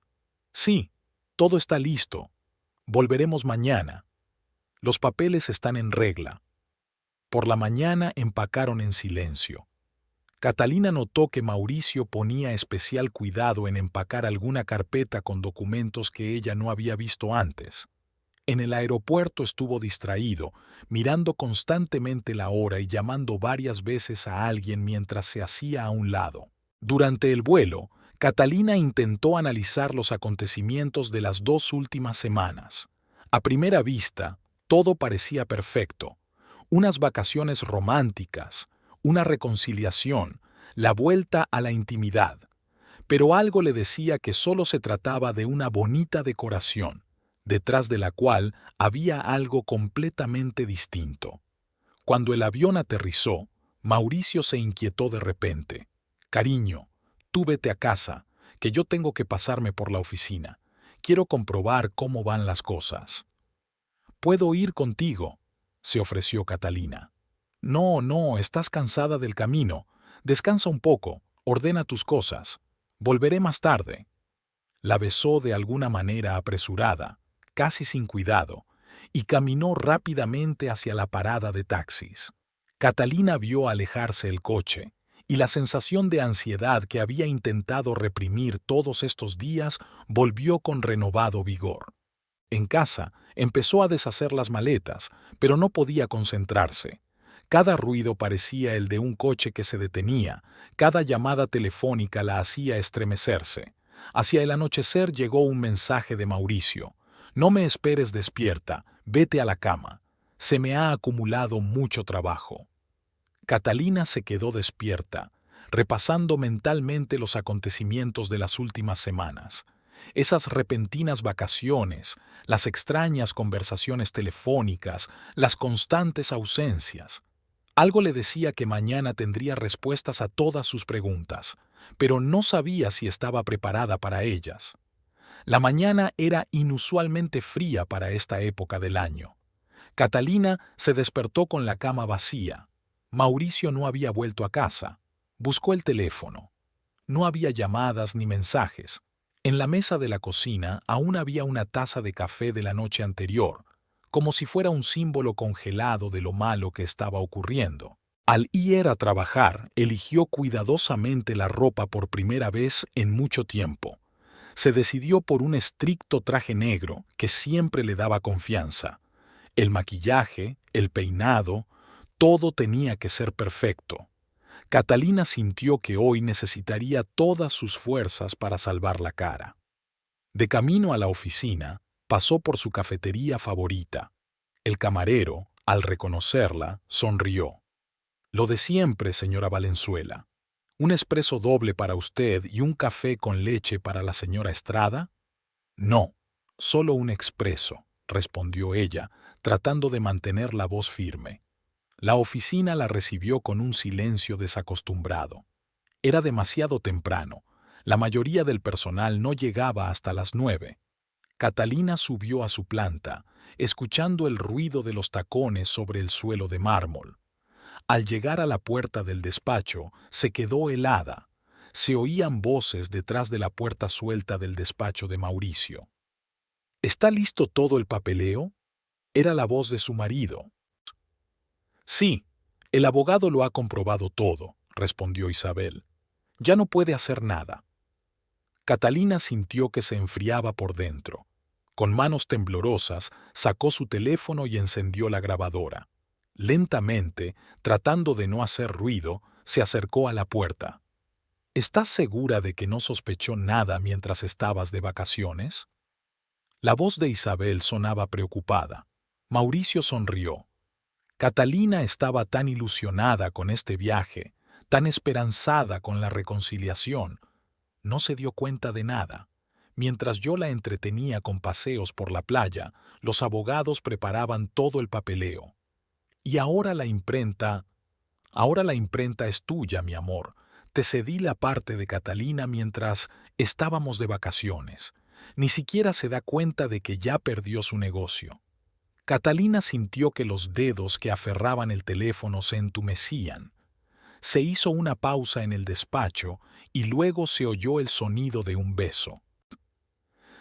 S1: «Sí, todo está listo. Volveremos mañana. Los papeles están en regla». Por la mañana empacaron en silencio. Catalina notó que Mauricio ponía especial cuidado en empacar alguna carpeta con documentos que ella no había visto antes. En el aeropuerto estuvo distraído, mirando constantemente la hora y llamando varias veces a alguien mientras se hacía a un lado. Durante el vuelo, Catalina intentó analizar los acontecimientos de las 2 últimas semanas. A primera vista, todo parecía perfecto. Unas vacaciones románticas, una reconciliación, la vuelta a la intimidad. Pero algo le decía que solo se trataba de una bonita decoración, detrás de la cual había algo completamente distinto. Cuando el avión aterrizó, Mauricio se inquietó de repente. «Cariño, tú vete a casa, que yo tengo que pasarme por la oficina. Quiero comprobar cómo van las cosas». «¿Puedo ir contigo?», se ofreció Catalina. «No, estás cansada del camino. Descansa un poco, ordena tus cosas. Volveré más tarde». La besó de alguna manera apresurada, casi sin cuidado, y caminó rápidamente hacia la parada de taxis. Catalina vio alejarse el coche, y la sensación de ansiedad que había intentado reprimir todos estos días volvió con renovado vigor. En casa, empezó a deshacer las maletas, pero no podía concentrarse. Cada ruido parecía el de un coche que se detenía, cada llamada telefónica la hacía estremecerse. Hacia el anochecer llegó un mensaje de Mauricio. «No me esperes despierta, vete a la cama. Se me ha acumulado mucho trabajo». Catalina se quedó despierta, repasando mentalmente los acontecimientos de las últimas semanas. Esas repentinas vacaciones, las extrañas conversaciones telefónicas, las constantes ausencias. Algo le decía que mañana tendría respuestas a todas sus preguntas, pero no sabía si estaba preparada para ellas. La mañana era inusualmente fría para esta época del año. Catalina se despertó con la cama vacía. Mauricio no había vuelto a casa. Buscó el teléfono. No había llamadas ni mensajes. En la mesa de la cocina aún había una taza de café de la noche anterior, como si fuera un símbolo congelado de lo malo que estaba ocurriendo. Al ir a trabajar, eligió cuidadosamente la ropa por primera vez en mucho tiempo. Se decidió por un estricto traje negro que siempre le daba confianza. El maquillaje, el peinado, todo tenía que ser perfecto. Catalina sintió que hoy necesitaría todas sus fuerzas para salvar la cara. De camino a la oficina, pasó por su cafetería favorita. El camarero, al reconocerla, sonrió. «Lo de siempre, señora Valenzuela. ¿Un expreso doble para usted y un café con leche para la señora Estrada?» «No, solo un expreso», respondió ella, tratando de mantener la voz firme. La oficina la recibió con un silencio desacostumbrado. Era demasiado temprano. La mayoría del personal no llegaba hasta las 9. Catalina subió a su planta, escuchando el ruido de los tacones sobre el suelo de mármol. Al llegar a la puerta del despacho, se quedó helada. Se oían voces detrás de la puerta suelta del despacho de Mauricio. ¿Está listo todo el papeleo? Era la voz de su marido. Sí, el abogado lo ha comprobado todo, respondió Isabel. Ya no puede hacer nada. Catalina sintió que se enfriaba por dentro. Con manos temblorosas, sacó su teléfono y encendió la grabadora. Lentamente, tratando de no hacer ruido, se acercó a la puerta. ¿Estás segura de que no sospechó nada mientras estabas de vacaciones? La voz de Isabel sonaba preocupada. Mauricio sonrió. Catalina estaba tan ilusionada con este viaje, tan esperanzada con la reconciliación. No se dio cuenta de nada. Mientras yo la entretenía con paseos por la playa, los abogados preparaban todo el papeleo. Y ahora la imprenta es tuya, mi amor. Te cedí la parte de Catalina mientras estábamos de vacaciones. Ni siquiera se da cuenta de que ya perdió su negocio. Catalina sintió que los dedos que aferraban el teléfono se entumecían. Se hizo una pausa en el despacho y luego se oyó el sonido de un beso.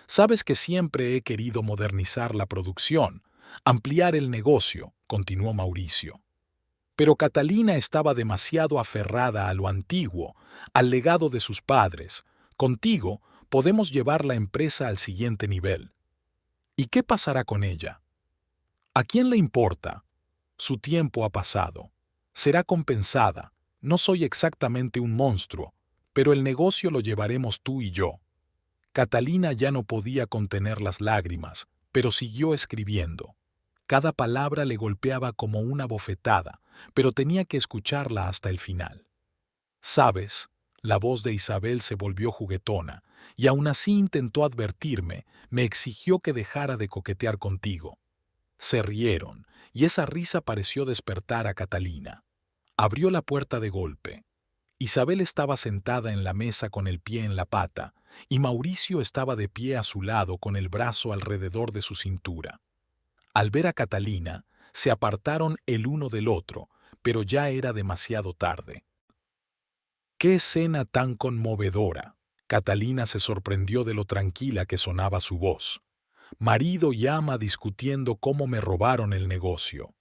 S1: Sabes que siempre he querido modernizar la producción, ampliar el negocio, continuó Mauricio. Pero Catalina estaba demasiado aferrada a lo antiguo, al legado de sus padres. Contigo podemos llevar la empresa al siguiente nivel. ¿Y qué pasará con ella? ¿A quién le importa? Su tiempo ha pasado. Será compensada. No soy exactamente un monstruo, pero el negocio lo llevaremos tú y yo. Catalina ya no podía contener las lágrimas, pero siguió escribiendo. Cada palabra le golpeaba como una bofetada, pero tenía que escucharla hasta el final. ¿Sabes? La voz de Isabel se volvió juguetona, y aún así intentó advertirme, me exigió que dejara de coquetear contigo. Se rieron, y esa risa pareció despertar a Catalina. Abrió la puerta de golpe. Isabel estaba sentada en la mesa con el pie en la pata, y Mauricio estaba de pie a su lado con el brazo alrededor de su cintura. Al ver a Catalina, se apartaron el uno del otro, pero ya era demasiado tarde. ¡Qué escena tan conmovedora! Catalina se sorprendió de lo tranquila que sonaba su voz. Marido y ama discutiendo cómo me robaron el negocio.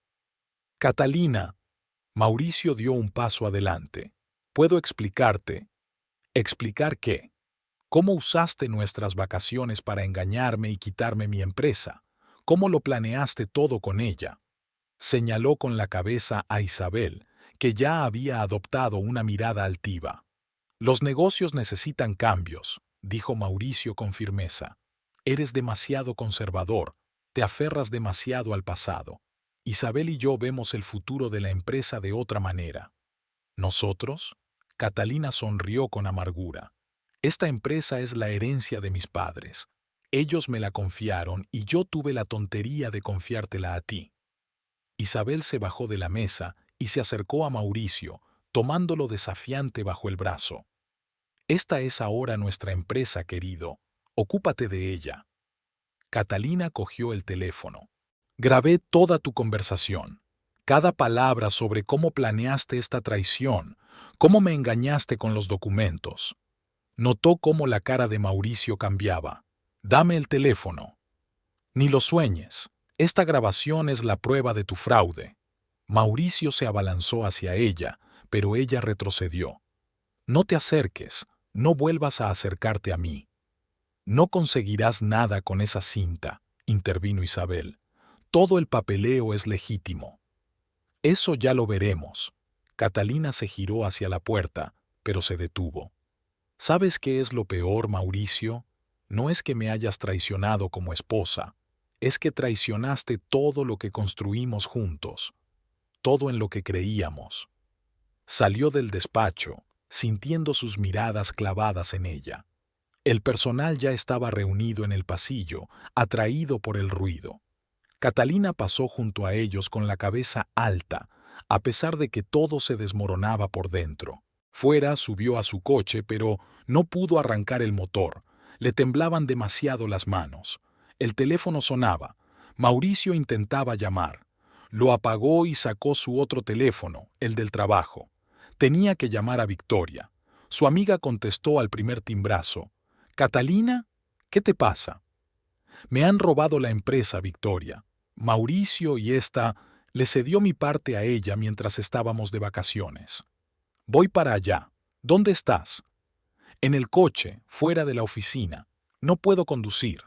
S1: Catalina, Mauricio dio un paso adelante. ¿Puedo explicarte? ¿Explicar qué? ¿Cómo usaste nuestras vacaciones para engañarme y quitarme mi empresa? ¿Cómo lo planeaste todo con ella? Señaló con la cabeza a Isabel, que ya había adoptado una mirada altiva. Los negocios necesitan cambios, dijo Mauricio con firmeza. Eres demasiado conservador, te aferras demasiado al pasado. Isabel y yo vemos el futuro de la empresa de otra manera. ¿Nosotros? Catalina sonrió con amargura. Esta empresa es la herencia de mis padres. Ellos me la confiaron y yo tuve la tontería de confiártela a ti. Isabel se bajó de la mesa y se acercó a Mauricio, tomándolo desafiante bajo el brazo. Esta es ahora nuestra empresa, querido. Ocúpate de ella. Catalina cogió el teléfono. Grabé toda tu conversación. Cada palabra sobre cómo planeaste esta traición, cómo me engañaste con los documentos. Notó cómo la cara de Mauricio cambiaba. Dame el teléfono. Ni lo sueñes. Esta grabación es la prueba de tu fraude. Mauricio se abalanzó hacia ella, pero ella retrocedió. No te acerques, no vuelvas a acercarte a mí. No conseguirás nada con esa cinta, intervino Isabel. Todo el papeleo es legítimo. Eso ya lo veremos. Catalina se giró hacia la puerta, pero se detuvo. ¿Sabes qué es lo peor, Mauricio? No es que me hayas traicionado como esposa, es que traicionaste todo lo que construimos juntos, todo en lo que creíamos. Salió del despacho, sintiendo sus miradas clavadas en ella. El personal ya estaba reunido en el pasillo, atraído por el ruido. Catalina pasó junto a ellos con la cabeza alta, a pesar de que todo se desmoronaba por dentro. Fuera subió a su coche, pero no pudo arrancar el motor. Le temblaban demasiado las manos. El teléfono sonaba. Mauricio intentaba llamar. Lo apagó y sacó su otro teléfono, el del trabajo. Tenía que llamar a Victoria. Su amiga contestó al primer timbrazo. «¿Catalina? ¿Qué te pasa?» «Me han robado la empresa, Victoria. Mauricio y esta le cedió mi parte a ella mientras estábamos de vacaciones. Voy para allá. ¿Dónde estás?» «En el coche, fuera de la oficina. No puedo conducir».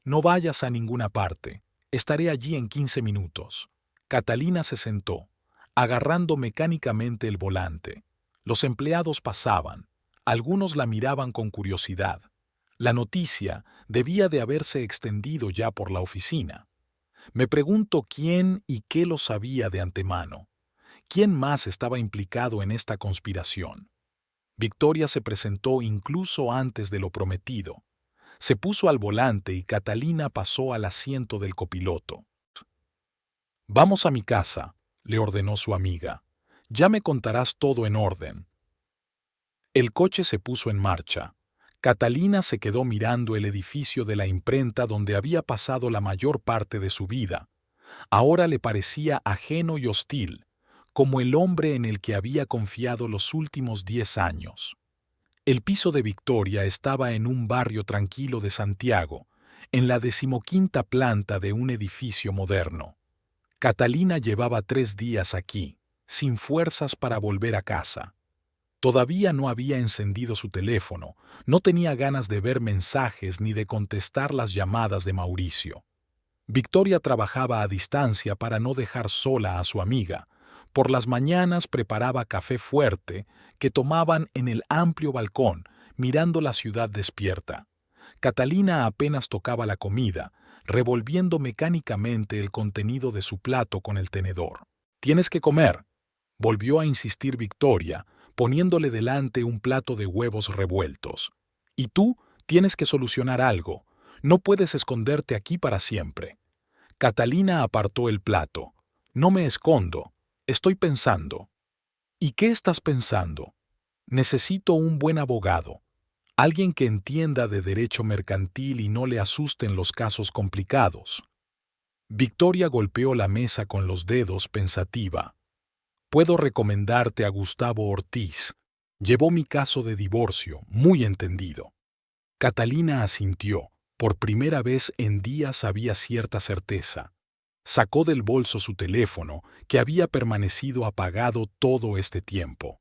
S1: «No vayas a ninguna parte. Estaré allí en 15 minutos». Catalina se sentó, agarrando mecánicamente el volante. Los empleados pasaban. Algunos la miraban con curiosidad. La noticia debía de haberse extendido ya por la oficina. Me pregunto quién y qué lo sabía de antemano. ¿Quién más estaba implicado en esta conspiración? Victoria se presentó incluso antes de lo prometido. Se puso al volante y Catalina pasó al asiento del copiloto. «Vamos a mi casa», le ordenó su amiga. «Ya me contarás todo en orden». El coche se puso en marcha. Catalina se quedó mirando el edificio de la imprenta donde había pasado la mayor parte de su vida. Ahora le parecía ajeno y hostil, como el hombre en el que había confiado los últimos 10 años. El piso de Victoria estaba en un barrio tranquilo de Santiago, en la 15ª planta de un edificio moderno. Catalina llevaba 3 días aquí, sin fuerzas para volver a casa. Todavía no había encendido su teléfono, no tenía ganas de ver mensajes ni de contestar las llamadas de Mauricio. Victoria trabajaba a distancia para no dejar sola a su amiga. Por las mañanas preparaba café fuerte que tomaban en el amplio balcón, mirando la ciudad despierta. Catalina apenas tocaba la comida, revolviendo mecánicamente el contenido de su plato con el tenedor. «Tienes que comer», volvió a insistir Victoria, poniéndole delante un plato de huevos revueltos. «Y tú tienes que solucionar algo. No puedes esconderte aquí para siempre». Catalina apartó el plato. «No me escondo. Estoy pensando». «¿Y qué estás pensando?» «Necesito un buen abogado. Alguien que entienda de derecho mercantil y no le asusten los casos complicados». Victoria golpeó la mesa con los dedos pensativa. «Puedo recomendarte a Gustavo Ortiz. Llevó mi caso de divorcio, muy entendido». Catalina asintió. Por primera vez en días había cierta certeza. Sacó del bolso su teléfono, que había permanecido apagado todo este tiempo.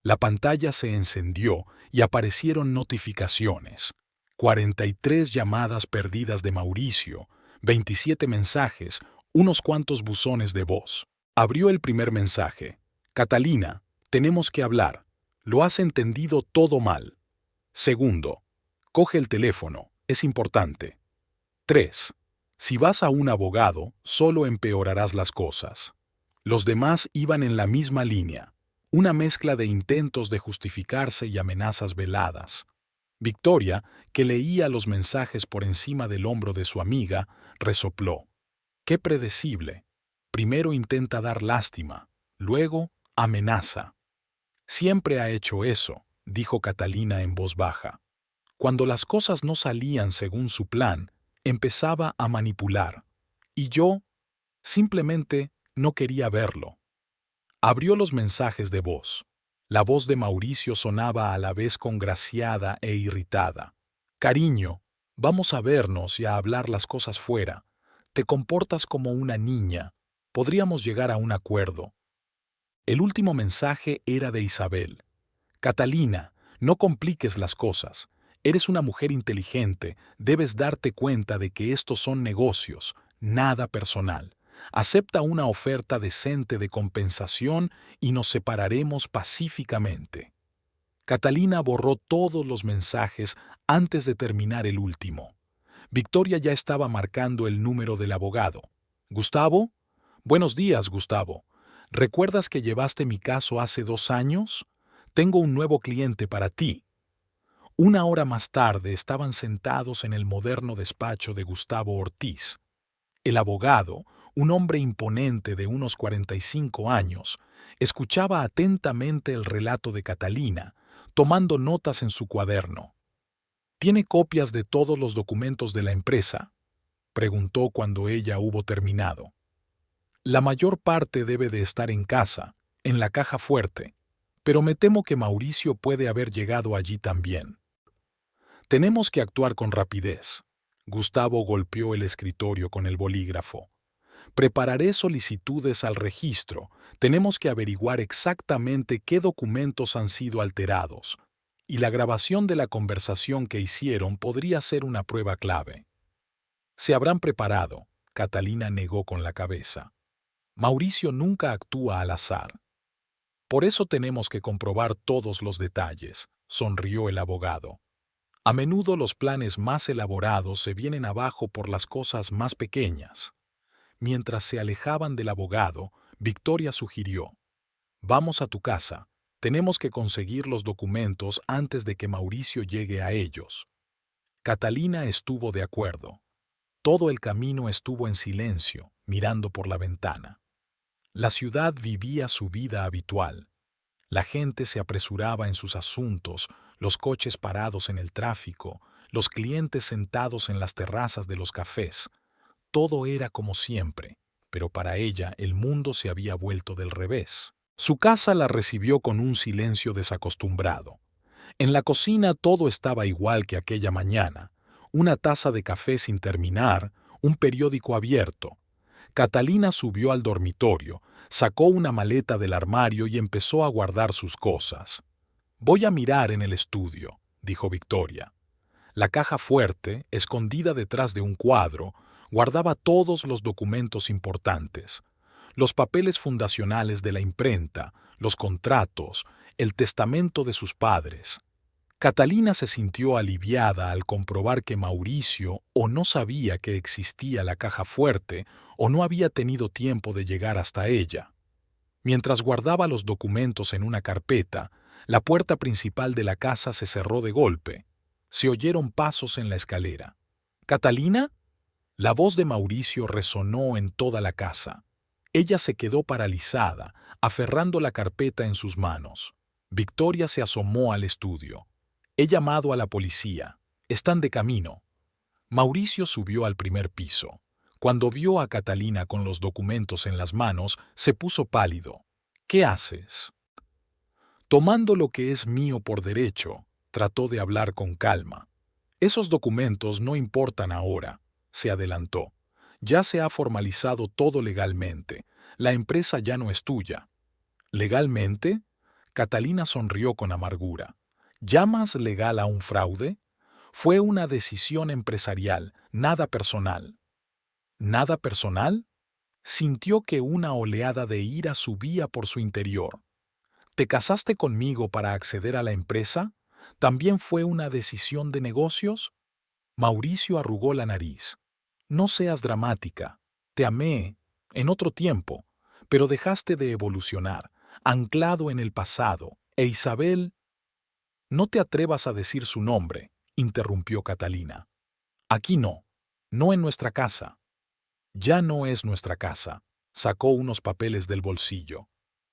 S1: La pantalla se encendió y aparecieron notificaciones. 43 llamadas perdidas de Mauricio, 27 mensajes, unos cuantos buzones de voz. Abrió el primer mensaje. «Catalina, tenemos que hablar. Lo has entendido todo mal». Segundo. «Coge el teléfono, es importante». 3. «Si vas a un abogado, solo empeorarás las cosas». Los demás iban en la misma línea, una mezcla de intentos de justificarse y amenazas veladas. Victoria, que leía los mensajes por encima del hombro de su amiga, resopló. «Qué predecible. Primero intenta dar lástima, luego amenaza». «Siempre ha hecho eso», dijo Catalina en voz baja. Cuando las cosas no salían según su plan, empezaba a manipular. Y yo, simplemente, no quería verlo. Abrió los mensajes de voz. La voz de Mauricio sonaba a la vez congraciada e irritada. «Cariño, vamos a vernos y a hablar las cosas fuera. Te comportas como una niña. Podríamos llegar a un acuerdo». El último mensaje era de Isabel. «Catalina, no compliques las cosas. Eres una mujer inteligente, debes darte cuenta de que estos son negocios, nada personal. Acepta una oferta decente de compensación y nos separaremos pacíficamente». Catalina borró todos los mensajes antes de terminar el último. Victoria ya estaba marcando el número del abogado. «¿Gustavo? Buenos días, Gustavo. ¿Recuerdas que llevaste mi caso hace 2 años? Tengo un nuevo cliente para ti». 1 hora más tarde estaban sentados en el moderno despacho de Gustavo Ortiz. El abogado, un hombre imponente de unos 45 años, escuchaba atentamente el relato de Catalina, tomando notas en su cuaderno. «¿Tiene copias de todos los documentos de la empresa?», preguntó cuando ella hubo terminado. «La mayor parte debe de estar en casa, en la caja fuerte. pero me temo que Mauricio puede haber llegado allí también. Tenemos que actuar con rapidez. Gustavo golpeó el escritorio con el bolígrafo. Prepararé solicitudes al registro. Tenemos que averiguar exactamente qué documentos han sido alterados. Y la grabación de la conversación que hicieron podría ser una prueba clave. Se habrán preparado. Catalina negó con la cabeza. Mauricio nunca actúa al azar. Por eso tenemos que comprobar todos los detalles, sonrió el abogado. A menudo los planes más elaborados se vienen abajo por las cosas más pequeñas. Mientras se alejaban del abogado, Victoria sugirió: «Vamos a tu casa. Tenemos que conseguir los documentos antes de que Mauricio llegue a ellos». Catalina estuvo de acuerdo. Todo el camino estuvo en silencio, mirando por la ventana. La ciudad vivía su vida habitual. La gente se apresuraba en sus asuntos, los coches parados en el tráfico, los clientes sentados en las terrazas de los cafés. Todo era como siempre, pero para ella el mundo se había vuelto del revés. Su casa la recibió con un silencio desacostumbrado. En la cocina todo estaba igual que aquella mañana: una taza de café sin terminar, un periódico abierto. Catalina subió al dormitorio, sacó una maleta del armario y empezó a guardar sus cosas. «Voy a mirar en el estudio», dijo Victoria. La caja fuerte, escondida detrás de un cuadro, guardaba todos los documentos importantes: los papeles fundacionales de la imprenta, los contratos, el testamento de sus padres. Catalina se sintió aliviada al comprobar que Mauricio o no sabía que existía la caja fuerte o no había tenido tiempo de llegar hasta ella. Mientras guardaba los documentos en una carpeta, la puerta principal de la casa se cerró de golpe. Se oyeron pasos en la escalera. «¿Catalina?». La voz de Mauricio resonó en toda la casa. Ella se quedó paralizada, aferrando la carpeta en sus manos. Victoria se asomó al estudio. «He llamado a la policía. Están de camino». Mauricio subió al primer piso. Cuando vio a Catalina con los documentos en las manos, se puso pálido. «¿Qué haces?». «Tomando lo que es mío por derecho», trató de hablar con calma. «Esos documentos no importan ahora», se adelantó. «Ya se ha formalizado todo legalmente. La empresa ya no es tuya». «¿Legalmente?». Catalina sonrió con amargura. ¿Llamas legal a un fraude? Fue una decisión empresarial, nada personal. ¿Nada personal? Sintió que una oleada de ira subía por su interior. ¿Te casaste conmigo para acceder a la empresa? ¿También fue una decisión de negocios? Mauricio arrugó la nariz. No seas dramática. Te amé, en otro tiempo, pero dejaste de evolucionar, anclado en el pasado, e Isabel... «No te atrevas a decir su nombre», interrumpió Catalina. «Aquí no. No en nuestra casa». «Ya no es nuestra casa». Sacó unos papeles del bolsillo.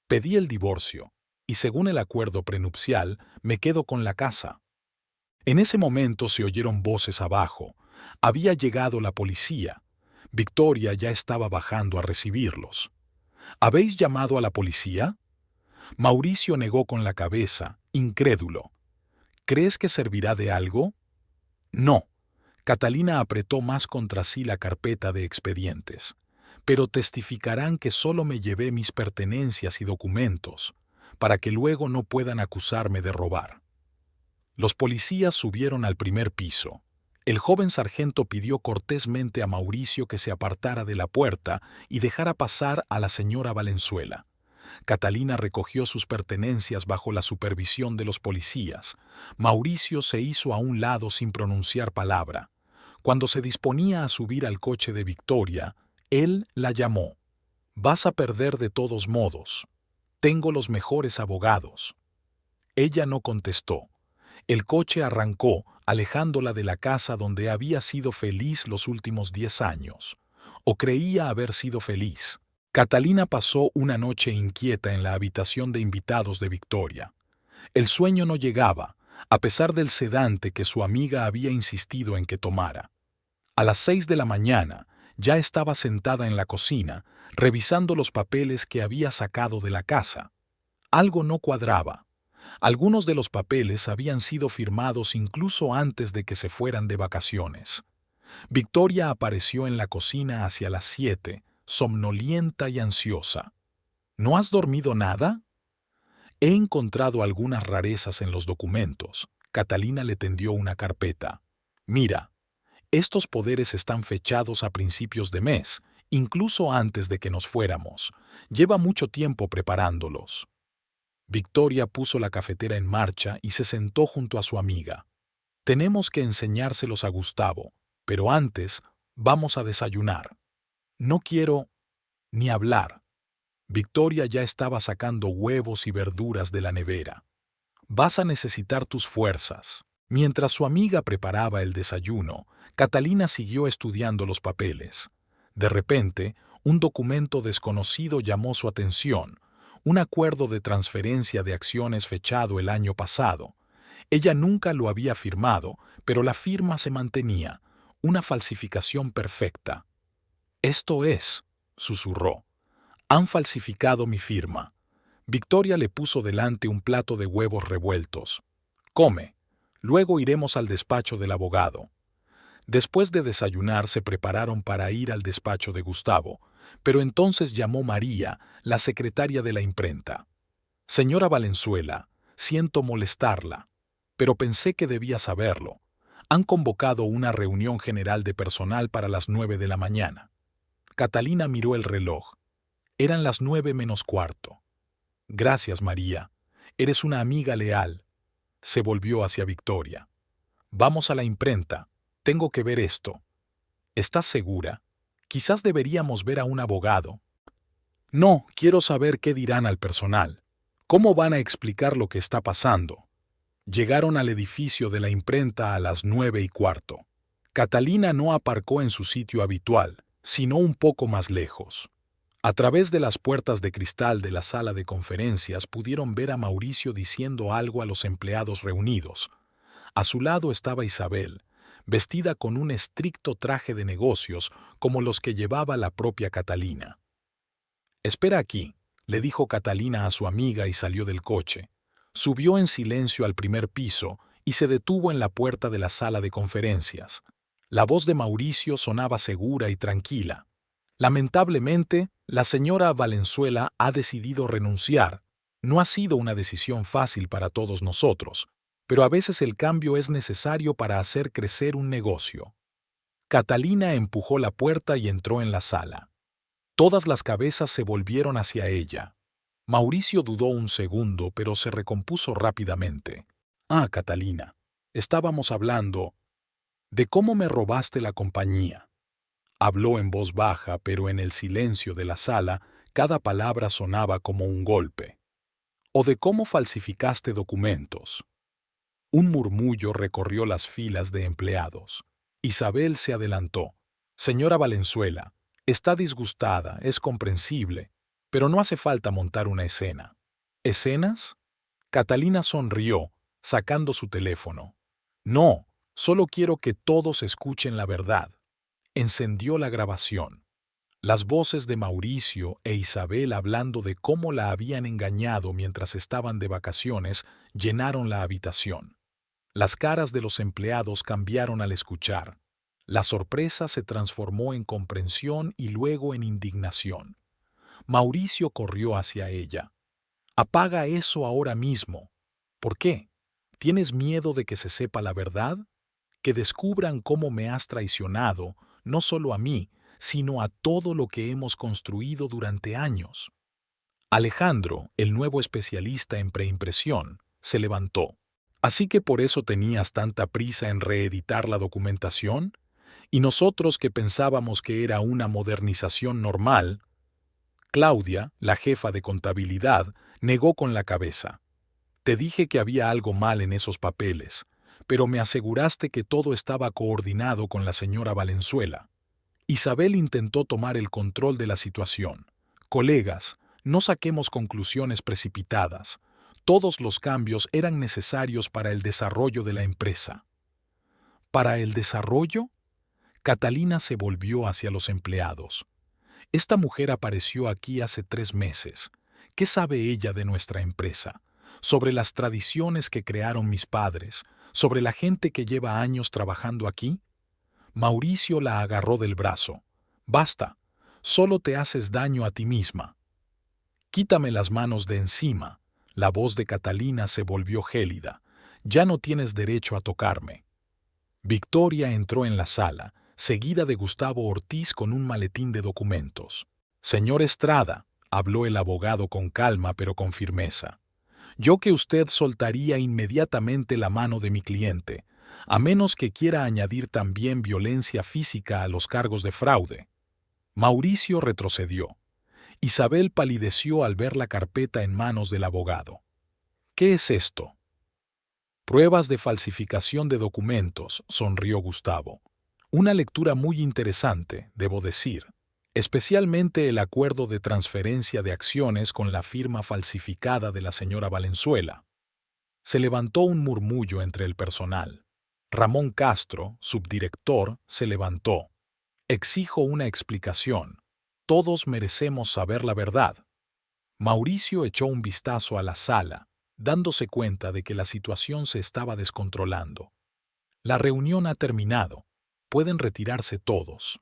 S1: «Pedí el divorcio, y según el acuerdo prenupcial, me quedo con la casa». En ese momento se oyeron voces abajo. Había llegado la policía. Victoria ya estaba bajando a recibirlos. «¿Habéis llamado a la policía?». Mauricio negó con la cabeza, incrédulo. «¿Crees que servirá de algo?». «No». Catalina apretó más contra sí la carpeta de expedientes. «Pero testificarán que solo me llevé mis pertenencias y documentos, para que luego no puedan acusarme de robar». Los policías subieron al primer piso. El joven sargento pidió cortésmente a Mauricio que se apartara de la puerta y dejara pasar a la señora Valenzuela. Catalina recogió sus pertenencias bajo la supervisión de los policías. Mauricio se hizo a un lado sin pronunciar palabra. Cuando se disponía a subir al coche de Victoria, él la llamó. «Vas a perder de todos modos. Tengo los mejores abogados». Ella no contestó. El coche arrancó, alejándola de la casa donde había sido feliz los últimos 10 años. O creía haber sido feliz. Catalina pasó una noche inquieta en la habitación de invitados de Victoria. El sueño no llegaba, a pesar del sedante que su amiga había insistido en que tomara. A las 6 de la mañana, ya estaba sentada en la cocina, revisando los papeles que había sacado de la casa. Algo no cuadraba. Algunos de los papeles habían sido firmados incluso antes de que se fueran de vacaciones. Victoria apareció en la cocina hacia las 7, somnolienta y ansiosa. ¿No has dormido nada? He encontrado algunas rarezas en los documentos. Catalina le tendió una carpeta. Mira, estos poderes están fechados a principios de mes, incluso antes de que nos fuéramos. Lleva mucho tiempo preparándolos. Victoria puso la cafetera en marcha y se sentó junto a su amiga. Tenemos que enseñárselos a Gustavo, pero antes vamos a desayunar. No quiero ni hablar. Victoria ya estaba sacando huevos y verduras de la nevera. Vas a necesitar tus fuerzas. Mientras su amiga preparaba el desayuno, Catalina siguió estudiando los papeles. De repente, un documento desconocido llamó su atención, un acuerdo de transferencia de acciones fechado el año pasado. Ella nunca lo había firmado, pero la firma se mantenía, una falsificación perfecta. «Esto es», susurró. «Han falsificado mi firma». Victoria le puso delante un plato de huevos revueltos. «Come. Luego iremos al despacho del abogado». Después de desayunar se prepararon para ir al despacho de Gustavo, pero entonces llamó María, la secretaria de la imprenta. «Señora Valenzuela, siento molestarla, pero pensé que debía saberlo. Han convocado una reunión general de personal para las 9 de la mañana». Catalina miró el reloj. Eran las 9 menos cuarto. «Gracias, María. Eres una amiga leal». Se volvió hacia Victoria. «Vamos a la imprenta. Tengo que ver esto». «¿Estás segura? Quizás deberíamos ver a un abogado». «No, quiero saber qué dirán al personal. ¿Cómo van a explicar lo que está pasando?» Llegaron al edificio de la imprenta a las 9:15. Catalina no aparcó en su sitio habitual, sino un poco más lejos. A través de las puertas de cristal de la sala de conferencias pudieron ver a Mauricio diciendo algo a los empleados reunidos. A su lado estaba Isabel, vestida con un estricto traje de negocios como los que llevaba la propia Catalina. «Espera aquí», le dijo Catalina a su amiga y salió del coche. Subió en silencio al primer piso y se detuvo en la puerta de la sala de conferencias. La voz de Mauricio sonaba segura y tranquila. «Lamentablemente, la señora Valenzuela ha decidido renunciar. No ha sido una decisión fácil para todos nosotros, pero a veces el cambio es necesario para hacer crecer un negocio». Catalina empujó la puerta y entró en la sala. Todas las cabezas se volvieron hacia ella. Mauricio dudó un segundo, pero se recompuso rápidamente. «Ah, Catalina, estábamos hablando de cómo me robaste la compañía». Habló en voz baja, pero en el silencio de la sala cada palabra sonaba como un golpe. «O de cómo falsificaste documentos». Un murmullo recorrió las filas de empleados. Isabel se adelantó. «Señora Valenzuela, está disgustada, es comprensible, pero no hace falta montar una escena». «¿Escenas?». Catalina sonrió, sacando su teléfono. «No, solo quiero que todos escuchen la verdad». Encendió la grabación. Las voces de Mauricio e Isabel hablando de cómo la habían engañado mientras estaban de vacaciones llenaron la habitación. Las caras de los empleados cambiaron al escuchar. La sorpresa se transformó en comprensión y luego en indignación. Mauricio corrió hacia ella. «Apaga eso ahora mismo». «¿Por qué? ¿Tienes miedo de que se sepa la verdad? ¿Que descubran cómo me has traicionado, no solo a mí, sino a todo lo que hemos construido durante años?» Alejandro, el nuevo especialista en preimpresión, se levantó. «¿Así que por eso tenías tanta prisa en reeditar la documentación? ¿Y nosotros que pensábamos que era una modernización normal?» Claudia, la jefa de contabilidad, negó con la cabeza. «Te dije que había algo mal en esos papeles, pero me aseguraste que todo estaba coordinado con la señora Valenzuela». Isabel intentó tomar el control de la situación. «Colegas, no saquemos conclusiones precipitadas. Todos los cambios eran necesarios para el desarrollo de la empresa». «¿Para el desarrollo?». Catalina se volvió hacia los empleados. «Esta mujer apareció aquí hace 3 meses. ¿Qué sabe ella de nuestra empresa? sobre las tradiciones que crearon mis padres, sobre la gente que lleva años trabajando aquí? Mauricio la agarró del brazo. Basta, solo te haces daño a ti misma. Quítame las manos de encima. La voz de Catalina se volvió gélida. Ya no tienes derecho a tocarme. Victoria entró en la sala, seguida de Gustavo Ortiz con un maletín de documentos. Señor Estrada, habló el abogado con calma pero con firmeza. Yo que usted soltaría inmediatamente la mano de mi cliente, a menos que quiera añadir también violencia física a los cargos de fraude. Mauricio retrocedió. Isabel palideció al ver la carpeta en manos del abogado. ¿Qué es esto? Pruebas de falsificación de documentos, sonrió Gustavo. Una lectura muy interesante, debo decir, especialmente el acuerdo de transferencia de acciones con la firma falsificada de la señora Valenzuela. Se levantó un murmullo entre el personal. Ramón Castro, subdirector, se levantó. Exijo una explicación. Todos merecemos saber la verdad. Mauricio echó un vistazo a la sala, dándose cuenta de que la situación se estaba descontrolando. La reunión ha terminado. Pueden retirarse todos.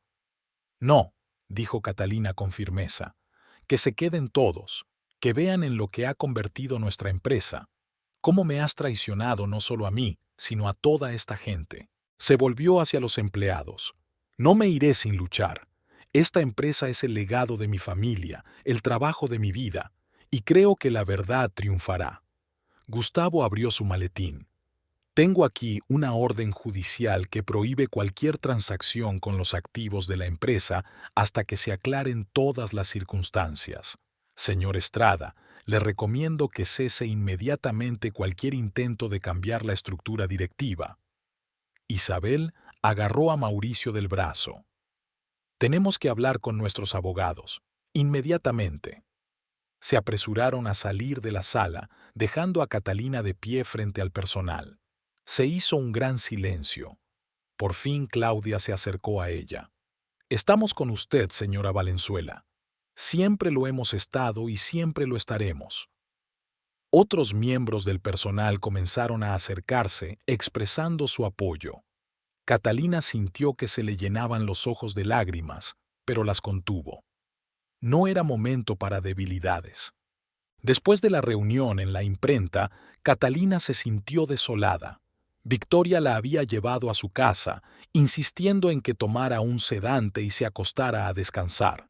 S1: No, dijo Catalina con firmeza. Que se queden todos, que vean en lo que ha convertido nuestra empresa. Cómo me has traicionado no solo a mí, sino a toda esta gente. Se volvió hacia los empleados. No me iré sin luchar. Esta empresa es el legado de mi familia, el trabajo de mi vida, y creo que la verdad triunfará. Gustavo abrió su maletín. Tengo aquí una orden judicial que prohíbe cualquier transacción con los activos de la empresa hasta que se aclaren todas las circunstancias. Señor Estrada, le recomiendo que cese inmediatamente cualquier intento de cambiar la estructura directiva. Isabel agarró a Mauricio del brazo. Tenemos que hablar con nuestros abogados. Inmediatamente. Se apresuraron a salir de la sala, dejando a Catalina de pie frente al personal. Se hizo un gran silencio. Por fin Claudia se acercó a ella. Estamos con usted, señora Valenzuela. Siempre lo hemos estado y siempre lo estaremos. Otros miembros del personal comenzaron a acercarse, expresando su apoyo. Catalina sintió que se le llenaban los ojos de lágrimas, pero las contuvo. No era momento para debilidades. Después de la reunión en la imprenta, Catalina se sintió desolada. Victoria la había llevado a su casa, insistiendo en que tomara un sedante y se acostara a descansar.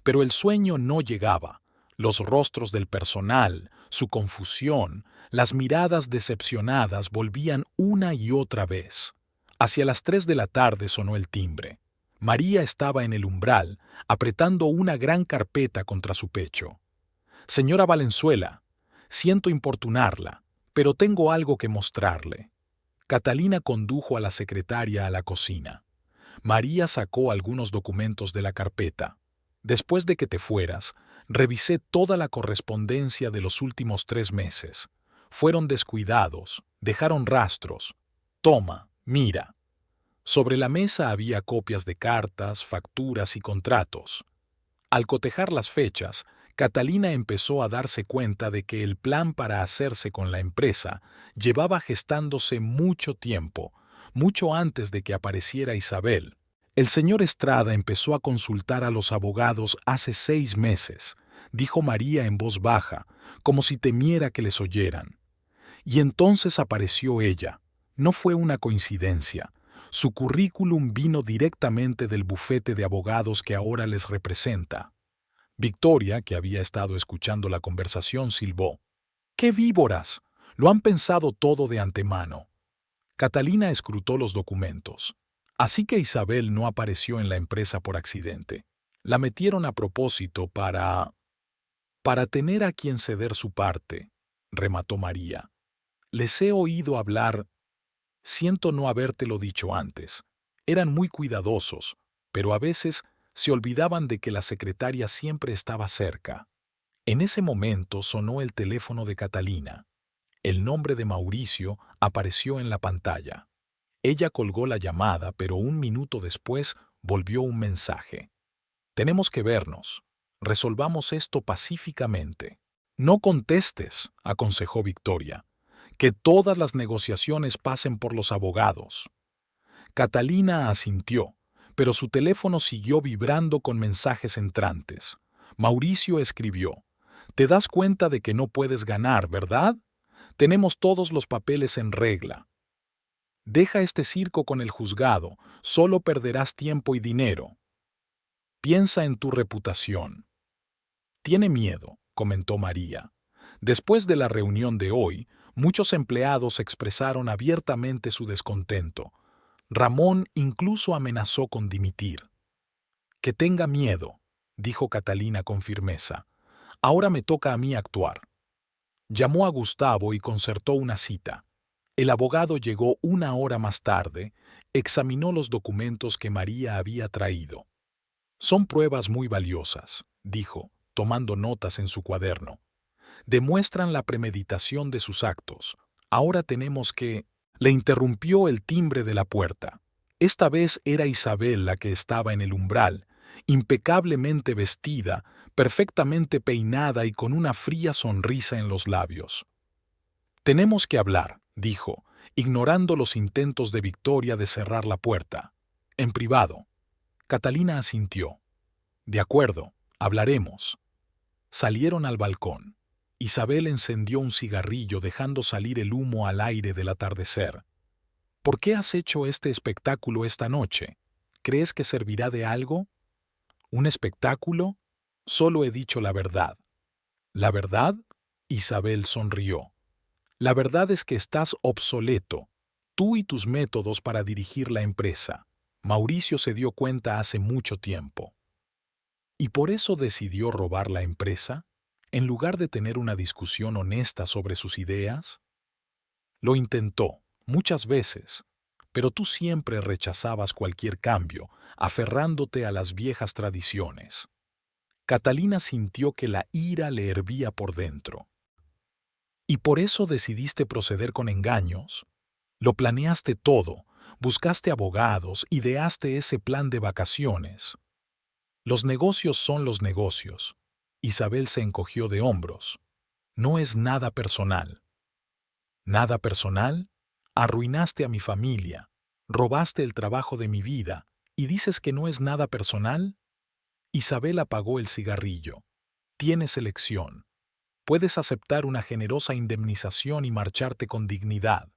S1: Pero el sueño no llegaba. Los rostros del personal, su confusión, las miradas decepcionadas volvían una y otra vez. Hacia las 3 de la tarde sonó el timbre. María estaba en el umbral, apretando una gran carpeta contra su pecho. Señora Valenzuela, siento importunarla, pero tengo algo que mostrarle. Catalina condujo a la secretaria a la cocina. María sacó algunos documentos de la carpeta. Después de que te fueras, revisé toda la correspondencia de los últimos 3 meses. Fueron descuidados, dejaron rastros. Toma, mira. Sobre la mesa había copias de cartas, facturas y contratos. Al cotejar las fechas, Catalina empezó a darse cuenta de que el plan para hacerse con la empresa llevaba gestándose mucho tiempo, mucho antes de que apareciera Isabel. El señor Estrada empezó a consultar a los abogados hace 6 meses, dijo María en voz baja, como si temiera que les oyeran. Y entonces apareció ella. No fue una coincidencia. Su currículum vino directamente del bufete de abogados que ahora les representa. Victoria, que había estado escuchando la conversación, silbó. ¡Qué víboras! Lo han pensado todo de antemano. Catalina escrutó los documentos. Así que Isabel no apareció en la empresa por accidente. La metieron a propósito para tener a quien ceder su parte, remató María. Les he oído hablar. Siento no habértelo dicho antes. Eran muy cuidadosos, pero a veces se olvidaban de que la secretaria siempre estaba cerca. En ese momento sonó el teléfono de Catalina. El nombre de Mauricio apareció en la pantalla. Ella colgó la llamada, pero un minuto después volvió un mensaje. Tenemos que vernos. Resolvamos esto pacíficamente. No contestes, aconsejó Victoria. Que todas las negociaciones pasen por los abogados. Catalina asintió, pero su teléfono siguió vibrando con mensajes entrantes. Mauricio escribió: «Te das cuenta de que no puedes ganar, ¿verdad? Tenemos todos los papeles en regla. Deja este circo con el juzgado, solo perderás tiempo y dinero. Piensa en tu reputación». «Tiene miedo», comentó María. Después de la reunión de hoy, muchos empleados expresaron abiertamente su descontento. Ramón incluso amenazó con dimitir. «Que tenga miedo», dijo Catalina con firmeza. «Ahora me toca a mí actuar». Llamó a Gustavo y concertó una cita. El abogado llegó 1 hora más tarde, examinó los documentos que María había traído. «Son pruebas muy valiosas», dijo, tomando notas en su cuaderno. «Demuestran la premeditación de sus actos. Ahora tenemos que...» Le interrumpió el timbre de la puerta. Esta vez era Isabel la que estaba en el umbral, impecablemente vestida, perfectamente peinada y con una fría sonrisa en los labios. «Tenemos que hablar», dijo, ignorando los intentos de Victoria de cerrar la puerta. «En privado». Catalina asintió. «De acuerdo, hablaremos». Salieron al balcón. Isabel encendió un cigarrillo dejando salir el humo al aire del atardecer. «¿Por qué has hecho este espectáculo esta noche? ¿Crees que servirá de algo?» «¿Un espectáculo? Solo he dicho la verdad». «¿La verdad?» Isabel sonrió. «La verdad es que estás obsoleto, tú y tus métodos para dirigir la empresa. Mauricio se dio cuenta hace mucho tiempo». ¿Y por eso decidió robar la empresa, en lugar de tener una discusión honesta sobre sus ideas? Lo intentó, muchas veces, pero tú siempre rechazabas cualquier cambio, aferrándote a las viejas tradiciones. Catalina sintió que la ira le hervía por dentro. ¿Y por eso decidiste proceder con engaños? Lo planeaste todo, buscaste abogados, ideaste ese plan de vacaciones. Los negocios son los negocios. Isabel se encogió de hombros. No es nada personal. ¿Nada personal? Arruinaste a mi familia, robaste el trabajo de mi vida, ¿y dices que no es nada personal? Isabel apagó el cigarrillo. Tienes elección. Puedes aceptar una generosa indemnización y marcharte con dignidad.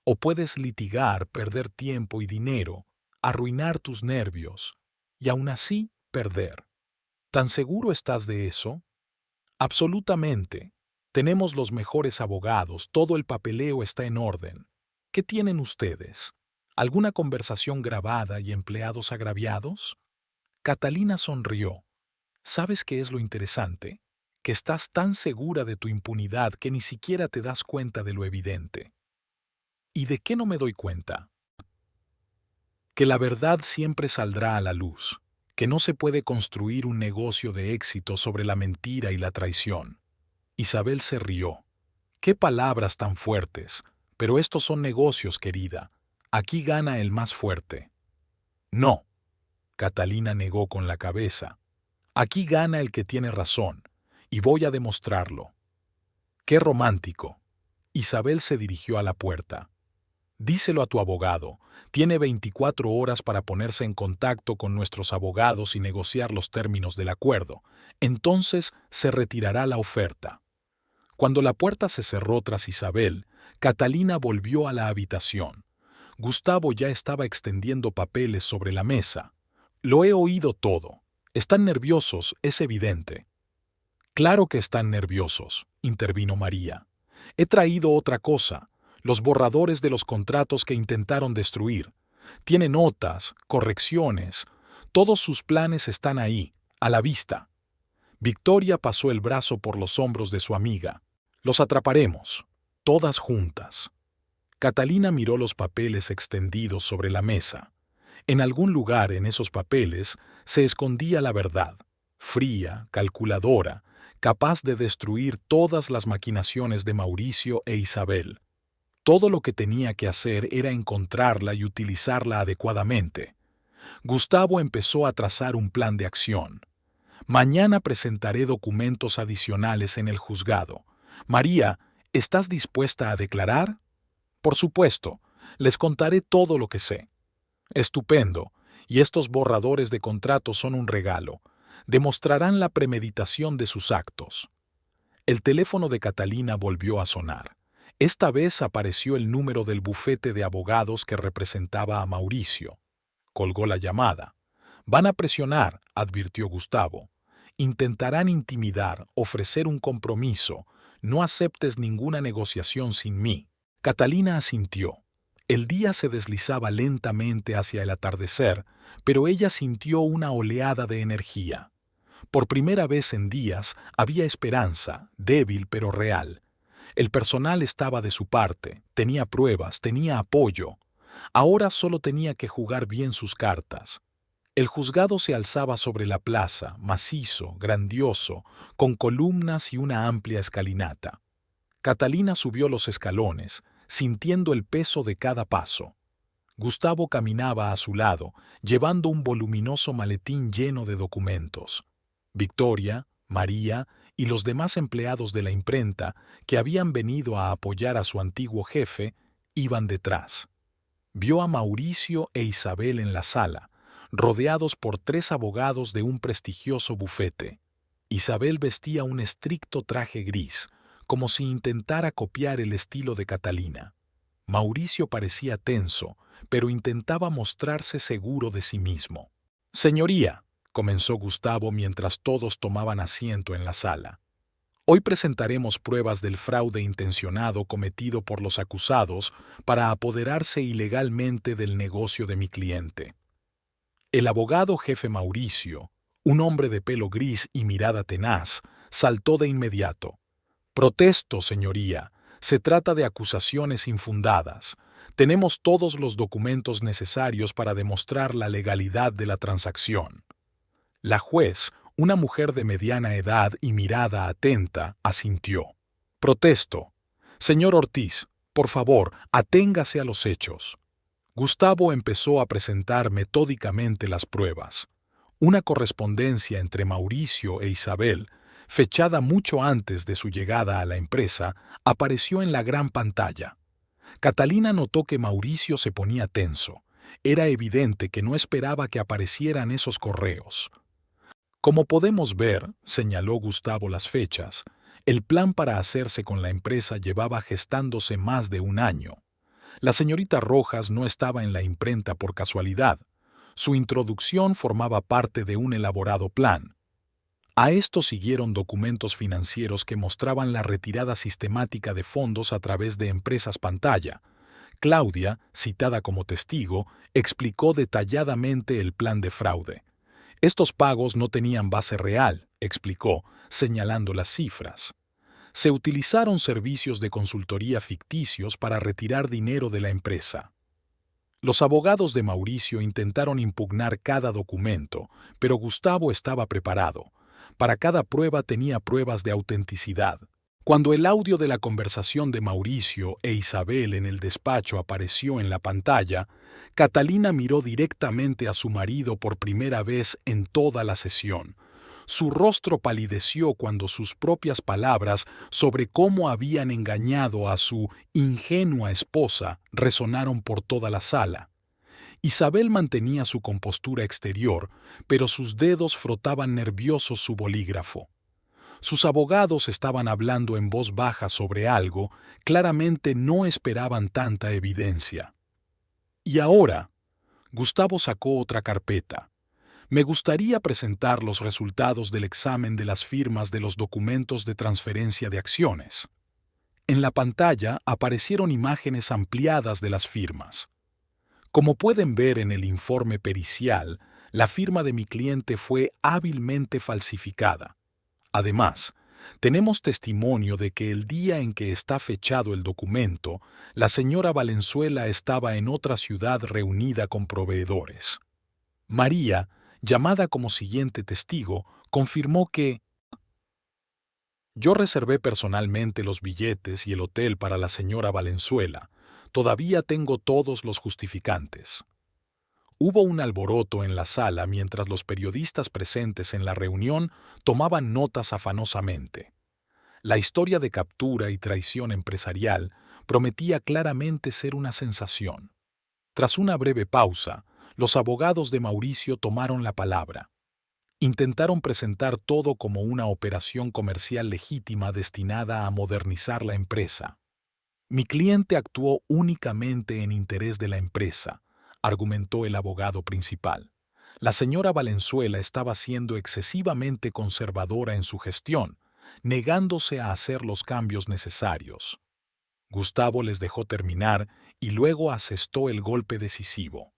S1: O puedes litigar, perder tiempo y dinero, arruinar tus nervios, y aún así perder. ¿Tan seguro estás de eso? Absolutamente. Tenemos los mejores abogados, todo el papeleo está en orden. ¿Qué tienen ustedes? ¿Alguna conversación grabada y empleados agraviados? Catalina sonrió. ¿Sabes qué es lo interesante? Que estás tan segura de tu impunidad que ni siquiera te das cuenta de lo evidente. ¿Y de qué no me doy cuenta? Que la verdad siempre saldrá a la luz, que no se puede construir un negocio de éxito sobre la mentira y la traición. Isabel se rió. «Qué palabras tan fuertes, pero estos son negocios, querida. Aquí gana el más fuerte». «No», Catalina negó con la cabeza. «Aquí gana el que tiene razón, y voy a demostrarlo». «Qué romántico». Isabel se dirigió a la puerta. «Díselo a tu abogado. Tiene 24 horas para ponerse en contacto con nuestros abogados y negociar los términos del acuerdo. Entonces se retirará la oferta». Cuando la puerta se cerró tras Isabel, Catalina volvió a la habitación. Gustavo ya estaba extendiendo papeles sobre la mesa. «Lo he oído todo. Están nerviosos, es evidente». «Claro que están nerviosos», intervino María. «He traído otra cosa, los borradores de los contratos que intentaron destruir. Tiene notas, correcciones. Todos sus planes están ahí, a la vista». Victoria pasó el brazo por los hombros de su amiga. «Los atraparemos, todas juntas». Catalina miró los papeles extendidos sobre la mesa. En algún lugar en esos papeles se escondía la verdad, fría, calculadora, capaz de destruir todas las maquinaciones de Mauricio e Isabel. Todo lo que tenía que hacer era encontrarla y utilizarla adecuadamente. Gustavo empezó a trazar un plan de acción. Mañana presentaré documentos adicionales en el juzgado. María, ¿estás dispuesta a declarar? Por supuesto, les contaré todo lo que sé. Estupendo, y estos borradores de contrato son un regalo. Demostrarán la premeditación de sus actos. El teléfono de Catalina volvió a sonar. Esta vez apareció el número del bufete de abogados que representaba a Mauricio. Colgó la llamada. Van a presionar, advirtió Gustavo. Intentarán intimidar, ofrecer un compromiso. No aceptes ninguna negociación sin mí. Catalina asintió. El día se deslizaba lentamente hacia el atardecer, pero ella sintió una oleada de energía. Por primera vez en días había esperanza, débil pero real. El personal estaba de su parte, tenía pruebas, tenía apoyo. Ahora solo tenía que jugar bien sus cartas. El juzgado se alzaba sobre la plaza, macizo, grandioso, con columnas y una amplia escalinata. Catalina subió los escalones, sintiendo el peso de cada paso. Gustavo caminaba a su lado, llevando un voluminoso maletín lleno de documentos. Victoria, María y los demás empleados de la imprenta, que habían venido a apoyar a su antiguo jefe, iban detrás. Vio a Mauricio e Isabel en la sala, rodeados por 3 abogados de un prestigioso bufete. Isabel vestía un estricto traje gris, como si intentara copiar el estilo de Catalina. Mauricio parecía tenso, pero intentaba mostrarse seguro de sí mismo. «Señoría», comenzó Gustavo mientras todos tomaban asiento en la sala. «Hoy presentaremos pruebas del fraude intencionado cometido por los acusados para apoderarse ilegalmente del negocio de mi cliente». El abogado jefe Mauricio, un hombre de pelo gris y mirada tenaz, saltó de inmediato. «Protesto, señoría. Se trata de acusaciones infundadas. Tenemos todos los documentos necesarios para demostrar la legalidad de la transacción». La juez, una mujer de mediana edad y mirada atenta, asintió. «Protesto. Señor Ortiz, por favor, aténgase a los hechos». Gustavo empezó a presentar metódicamente las pruebas. Una correspondencia entre Mauricio e Isabel, fechada mucho antes de su llegada a la empresa, apareció en la gran pantalla. Catalina notó que Mauricio se ponía tenso. Era evidente que no esperaba que aparecieran esos correos. «Como podemos ver», señaló Gustavo las fechas, el plan para hacerse con la empresa llevaba gestándose más de un año. La señorita Rojas no estaba en la imprenta por casualidad. Su introducción formaba parte de un elaborado plan. A esto siguieron documentos financieros que mostraban la retirada sistemática de fondos a través de empresas pantalla. Claudia, citada como testigo, explicó detalladamente el plan de fraude. «Estos pagos no tenían base real», explicó, señalando las cifras. Se utilizaron servicios de consultoría ficticios para retirar dinero de la empresa. Los abogados de Mauricio intentaron impugnar cada documento, pero Gustavo estaba preparado. Para cada prueba tenía pruebas de autenticidad. Cuando el audio de la conversación de Mauricio e Isabel en el despacho apareció en la pantalla, Catalina miró directamente a su marido por primera vez en toda la sesión. Su rostro palideció cuando sus propias palabras sobre cómo habían engañado a su ingenua esposa resonaron por toda la sala. Isabel mantenía su compostura exterior, pero sus dedos frotaban nerviosos su bolígrafo. Sus abogados estaban hablando en voz baja sobre algo, claramente no esperaban tanta evidencia. «Y ahora», Gustavo sacó otra carpeta. «Me gustaría presentar los resultados del examen de las firmas de los documentos de transferencia de acciones». En la pantalla aparecieron imágenes ampliadas de las firmas. Como pueden ver en el informe pericial, la firma de mi cliente fue hábilmente falsificada. Además, tenemos testimonio de que el día en que está fechado el documento, la señora Valenzuela estaba en otra ciudad reunida con proveedores. María, llamada como siguiente testigo, confirmó que «Yo reservé personalmente los billetes y el hotel para la señora Valenzuela. Todavía tengo todos los justificantes». Hubo un alboroto en la sala mientras los periodistas presentes en la reunión tomaban notas afanosamente. La historia de captura y traición empresarial prometía claramente ser una sensación. Tras una breve pausa, los abogados de Mauricio tomaron la palabra. Intentaron presentar todo como una operación comercial legítima destinada a modernizar la empresa. Mi cliente actuó únicamente en interés de la empresa, argumentó el abogado principal. La señora Valenzuela estaba siendo excesivamente conservadora en su gestión, negándose a hacer los cambios necesarios. Gustavo les dejó terminar y luego asestó el golpe decisivo.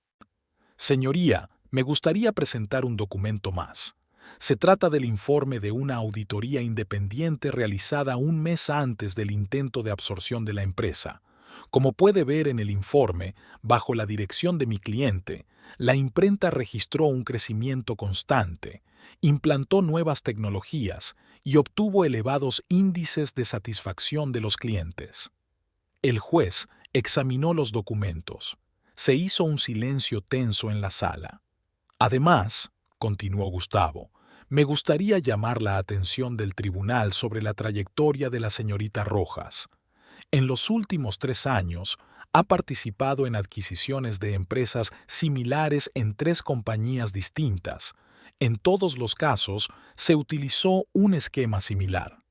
S1: Señoría, me gustaría presentar un documento más. Se trata del informe de una auditoría independiente realizada un mes antes del intento de absorción de la empresa. Como puede ver en el informe, bajo la dirección de mi cliente, la imprenta registró un crecimiento constante, implantó nuevas tecnologías y obtuvo elevados índices de satisfacción de los clientes. El juez examinó los documentos. Se hizo un silencio tenso en la sala. Además, continuó Gustavo, me gustaría llamar la atención del tribunal sobre la trayectoria de la señorita Rojas. En los últimos 3 años, ha participado en adquisiciones de empresas similares en 3 compañías distintas. En todos los casos, se utilizó un esquema similar.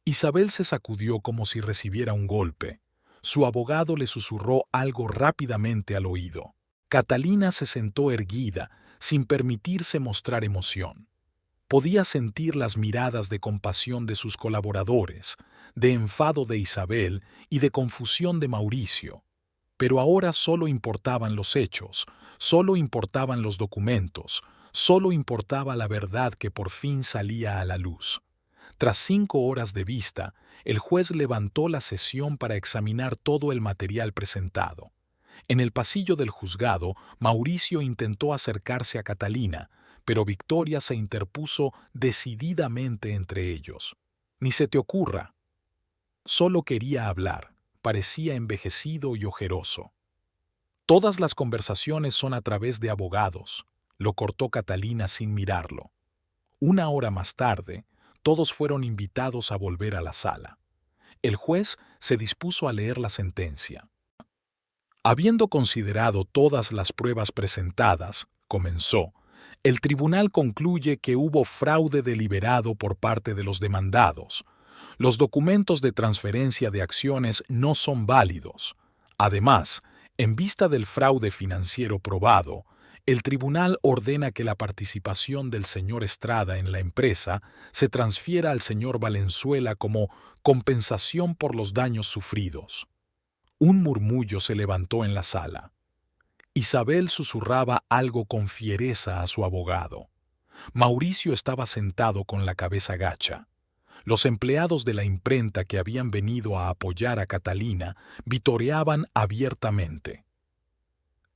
S1: Isabel se sacudió como si recibiera un golpe. Su abogado le susurró algo rápidamente al oído. Catalina se sentó erguida, sin permitirse mostrar emoción. Podía sentir las miradas de compasión de sus colaboradores, de enfado de Isabel y de confusión de Mauricio. Pero ahora solo importaban los hechos, solo importaban los documentos, solo importaba la verdad que por fin salía a la luz. Tras 5 horas de vista, el juez levantó la sesión para examinar todo el material presentado. En el pasillo del juzgado, Mauricio intentó acercarse a Catalina, pero Victoria se interpuso decididamente entre ellos. Ni se te ocurra. Solo quería hablar, parecía envejecido y ojeroso. Todas las conversaciones son a través de abogados, lo cortó Catalina sin mirarlo. 1 hora más tarde, todos fueron invitados a volver a la sala. El juez se dispuso a leer la sentencia. Habiendo considerado todas las pruebas presentadas, comenzó, el tribunal concluye que hubo fraude deliberado por parte de los demandados. Los documentos de transferencia de acciones no son válidos. Además, en vista del fraude financiero probado, el tribunal ordena que la participación del señor Estrada en la empresa se transfiera al señor Valenzuela como compensación por los daños sufridos. Un murmullo se levantó en la sala. Isabel susurraba algo con fiereza a su abogado. Mauricio estaba sentado con la cabeza gacha. Los empleados de la imprenta que habían venido a apoyar a Catalina vitoreaban abiertamente.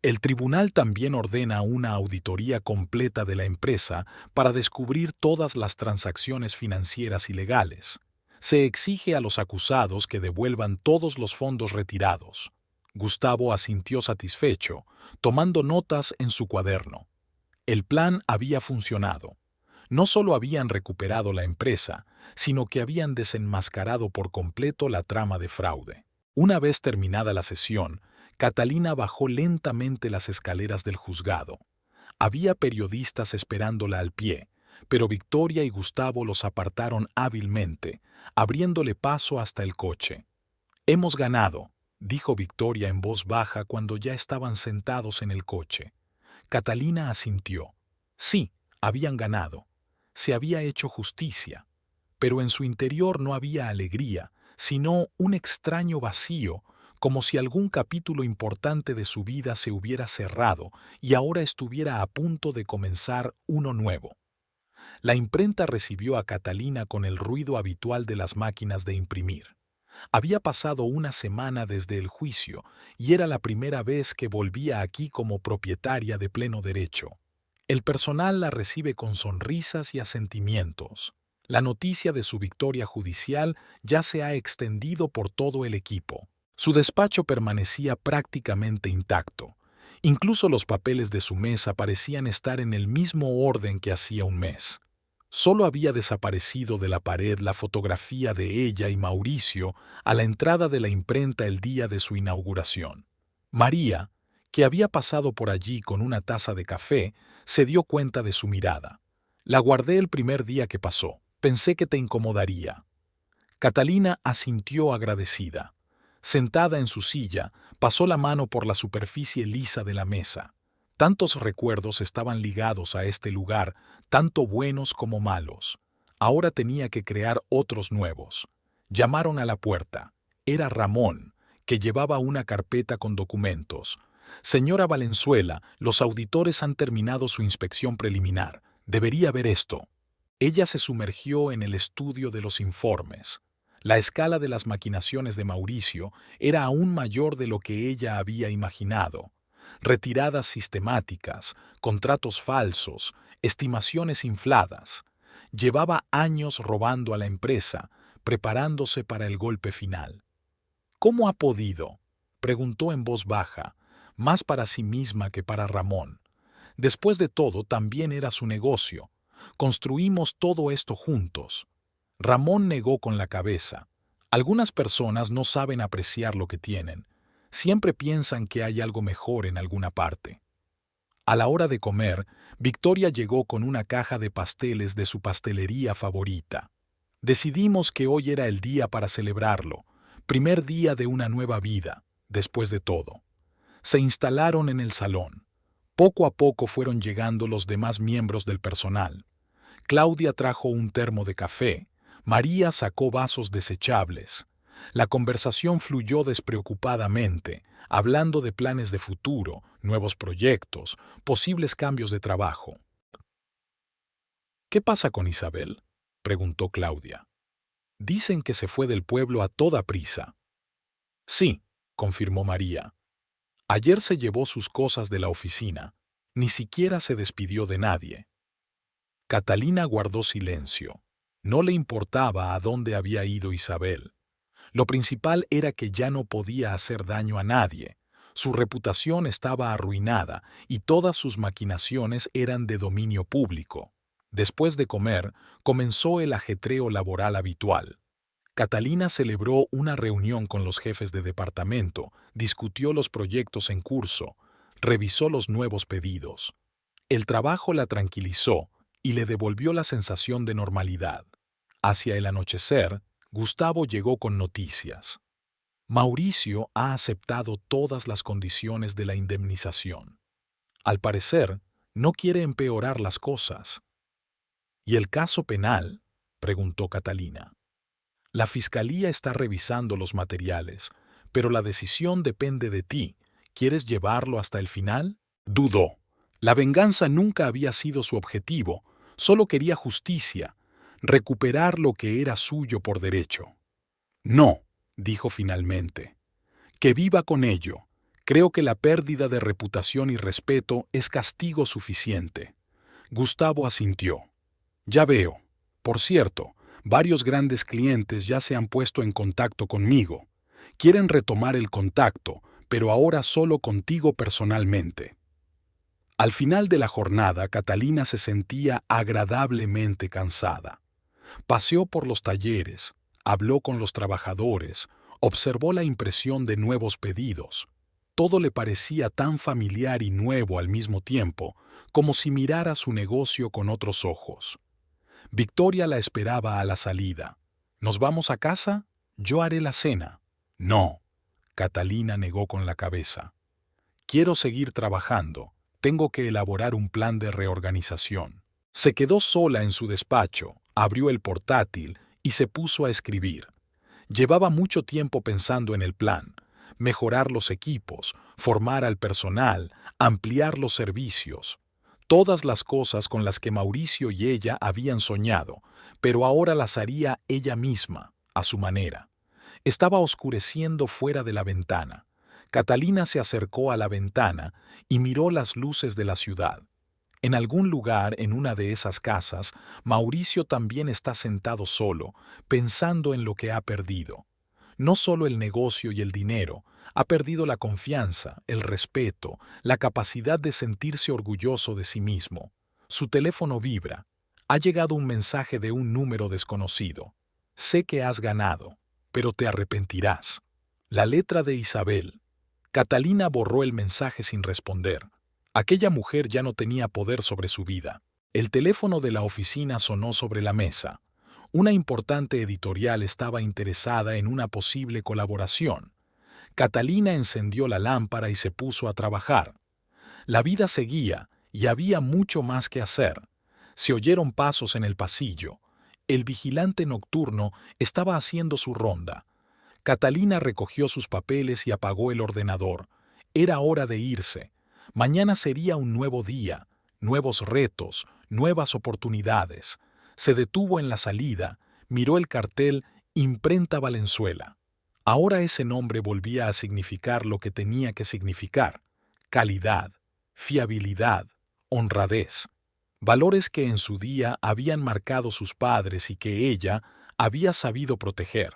S1: El tribunal también ordena una auditoría completa de la empresa para descubrir todas las transacciones financieras ilegales. Se exige a los acusados que devuelvan todos los fondos retirados. Gustavo asintió satisfecho, tomando notas en su cuaderno. El plan había funcionado. No solo habían recuperado la empresa, sino que habían desenmascarado por completo la trama de fraude. Una vez terminada la sesión, Catalina bajó lentamente las escaleras del juzgado. Había periodistas esperándola al pie, pero Victoria y Gustavo los apartaron hábilmente, abriéndole paso hasta el coche. «Hemos ganado», dijo Victoria en voz baja cuando ya estaban sentados en el coche. Catalina asintió. Sí, habían ganado. Se había hecho justicia. Pero en su interior no había alegría, sino un extraño vacío, como si algún capítulo importante de su vida se hubiera cerrado y ahora estuviera a punto de comenzar uno nuevo. La imprenta recibió a Catalina con el ruido habitual de las máquinas de imprimir. Había pasado 1 semana desde el juicio y era la primera vez que volvía aquí como propietaria de pleno derecho. El personal la recibe con sonrisas y asentimientos. La noticia de su victoria judicial ya se ha extendido por todo el equipo. Su despacho permanecía prácticamente intacto, Incluso los papeles de su mesa parecían estar en el mismo orden que hacía un mes. Solo había desaparecido de la pared la fotografía de ella y Mauricio a la entrada de la imprenta el día de su inauguración. María, que había pasado por allí con una taza de café, se dio cuenta de su mirada. La guardé el primer día que pasó. Pensé que te incomodaría. Catalina asintió agradecida. Sentada en su silla, pasó la mano por la superficie lisa de la mesa. Tantos recuerdos estaban ligados a este lugar, tanto buenos como malos. Ahora tenía que crear otros nuevos. Llamaron a la puerta. Era Ramón, que llevaba una carpeta con documentos. Señora Valenzuela, los auditores han terminado su inspección preliminar. Debería ver esto. Ella se sumergió en el estudio de los informes. La escala de las maquinaciones de Mauricio era aún mayor de lo que ella había imaginado. Retiradas sistemáticas, contratos falsos, estimaciones infladas. Llevaba años robando a la empresa, preparándose para el golpe final. ¿Cómo ha podido?, preguntó en voz baja, más para sí misma que para Ramón. Después de todo, también era su negocio. Construimos todo esto juntos. Ramón negó con la cabeza. Algunas personas no saben apreciar lo que tienen. Siempre piensan que hay algo mejor en alguna parte. A la hora de comer, Victoria llegó con una caja de pasteles de su pastelería favorita. Decidimos que hoy era el día para celebrarlo, primer día de una nueva vida, después de todo. Se instalaron en el salón. Poco a poco fueron llegando los demás miembros del personal. Claudia trajo un termo de café. María sacó vasos desechables. La conversación fluyó despreocupadamente, hablando de planes de futuro, nuevos proyectos, posibles cambios de trabajo. ¿Qué pasa con Isabel?, preguntó Claudia. Dicen que se fue del pueblo a toda prisa. Sí, confirmó María. Ayer se llevó sus cosas de la oficina. Ni siquiera se despidió de nadie. Catalina guardó silencio. No le importaba a dónde había ido Isabel. Lo principal era que ya no podía hacer daño a nadie. Su reputación estaba arruinada y todas sus maquinaciones eran de dominio público. Después de comer, comenzó el ajetreo laboral habitual. Catalina celebró una reunión con los jefes de departamento, discutió los proyectos en curso, revisó los nuevos pedidos. El trabajo la tranquilizó y le devolvió la sensación de normalidad. Hacia el anochecer, Gustavo llegó con noticias. Mauricio ha aceptado todas las condiciones de la indemnización. Al parecer, no quiere empeorar las cosas. ¿Y el caso penal?, preguntó Catalina. La fiscalía está revisando los materiales, pero la decisión depende de ti. ¿Quieres llevarlo hasta el final? Dudó. La venganza nunca había sido su objetivo, solo quería justicia, recuperar lo que era suyo por derecho. No, dijo finalmente. Que viva con ello. Creo que la pérdida de reputación y respeto es castigo suficiente. Gustavo asintió. Ya veo. Por cierto, varios grandes clientes ya se han puesto en contacto conmigo. Quieren retomar el contacto, pero ahora solo contigo personalmente. Al final de la jornada, Catalina se sentía agradablemente cansada. Paseó por los talleres, habló con los trabajadores, observó la impresión de nuevos pedidos. Todo le parecía tan familiar y nuevo al mismo tiempo, como si mirara su negocio con otros ojos. Victoria la esperaba a la salida. ¿Nos vamos a casa? Yo haré la cena. No, Catalina negó con la cabeza. Quiero seguir trabajando. Tengo que elaborar un plan de reorganización. Se quedó sola en su despacho, abrió el portátil y se puso a escribir. Llevaba mucho tiempo pensando en el plan: mejorar los equipos, formar al personal, ampliar los servicios. Todas las cosas con las que Mauricio y ella habían soñado, pero ahora las haría ella misma, a su manera. Estaba oscureciendo fuera de la ventana. Catalina se acercó a la ventana y miró las luces de la ciudad. En algún lugar en una de esas casas, Mauricio también está sentado solo, pensando en lo que ha perdido. No solo el negocio y el dinero, ha perdido la confianza, el respeto, la capacidad de sentirse orgulloso de sí mismo. Su teléfono vibra. Ha llegado un mensaje de un número desconocido. Sé que has ganado, pero te arrepentirás. La letra de Isabel. Catalina borró el mensaje sin responder. Aquella mujer ya no tenía poder sobre su vida. El teléfono de la oficina sonó sobre la mesa. Una importante editorial estaba interesada en una posible colaboración. Catalina encendió la lámpara y se puso a trabajar. La vida seguía y había mucho más que hacer. Se oyeron pasos en el pasillo. El vigilante nocturno estaba haciendo su ronda. Catalina recogió sus papeles y apagó el ordenador. Era hora de irse. Mañana sería un nuevo día, nuevos retos, nuevas oportunidades. Se detuvo en la salida, miró el cartel Imprenta Valenzuela. Ahora ese nombre volvía a significar lo que tenía que significar: calidad, fiabilidad, honradez. Valores que en su día habían marcado sus padres y que ella había sabido proteger.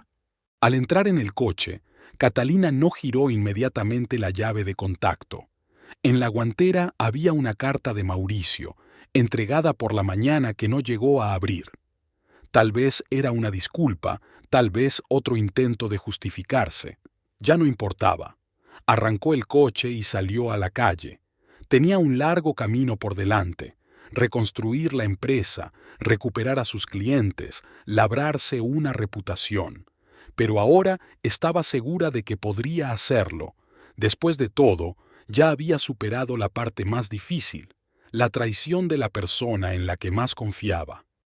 S1: Al entrar en el coche, Catalina no giró inmediatamente la llave de contacto. En la guantera había una carta de Mauricio, entregada por la mañana, que no llegó a abrir. Tal vez era una disculpa, tal vez otro intento de justificarse. Ya no importaba. Arrancó el coche y salió a la calle. Tenía un largo camino por delante: reconstruir la empresa, recuperar a sus clientes, labrarse una reputación. Pero ahora estaba segura de que podría hacerlo. Después de todo, ya había superado la parte más difícil, la traición de la persona en la que más confiaba.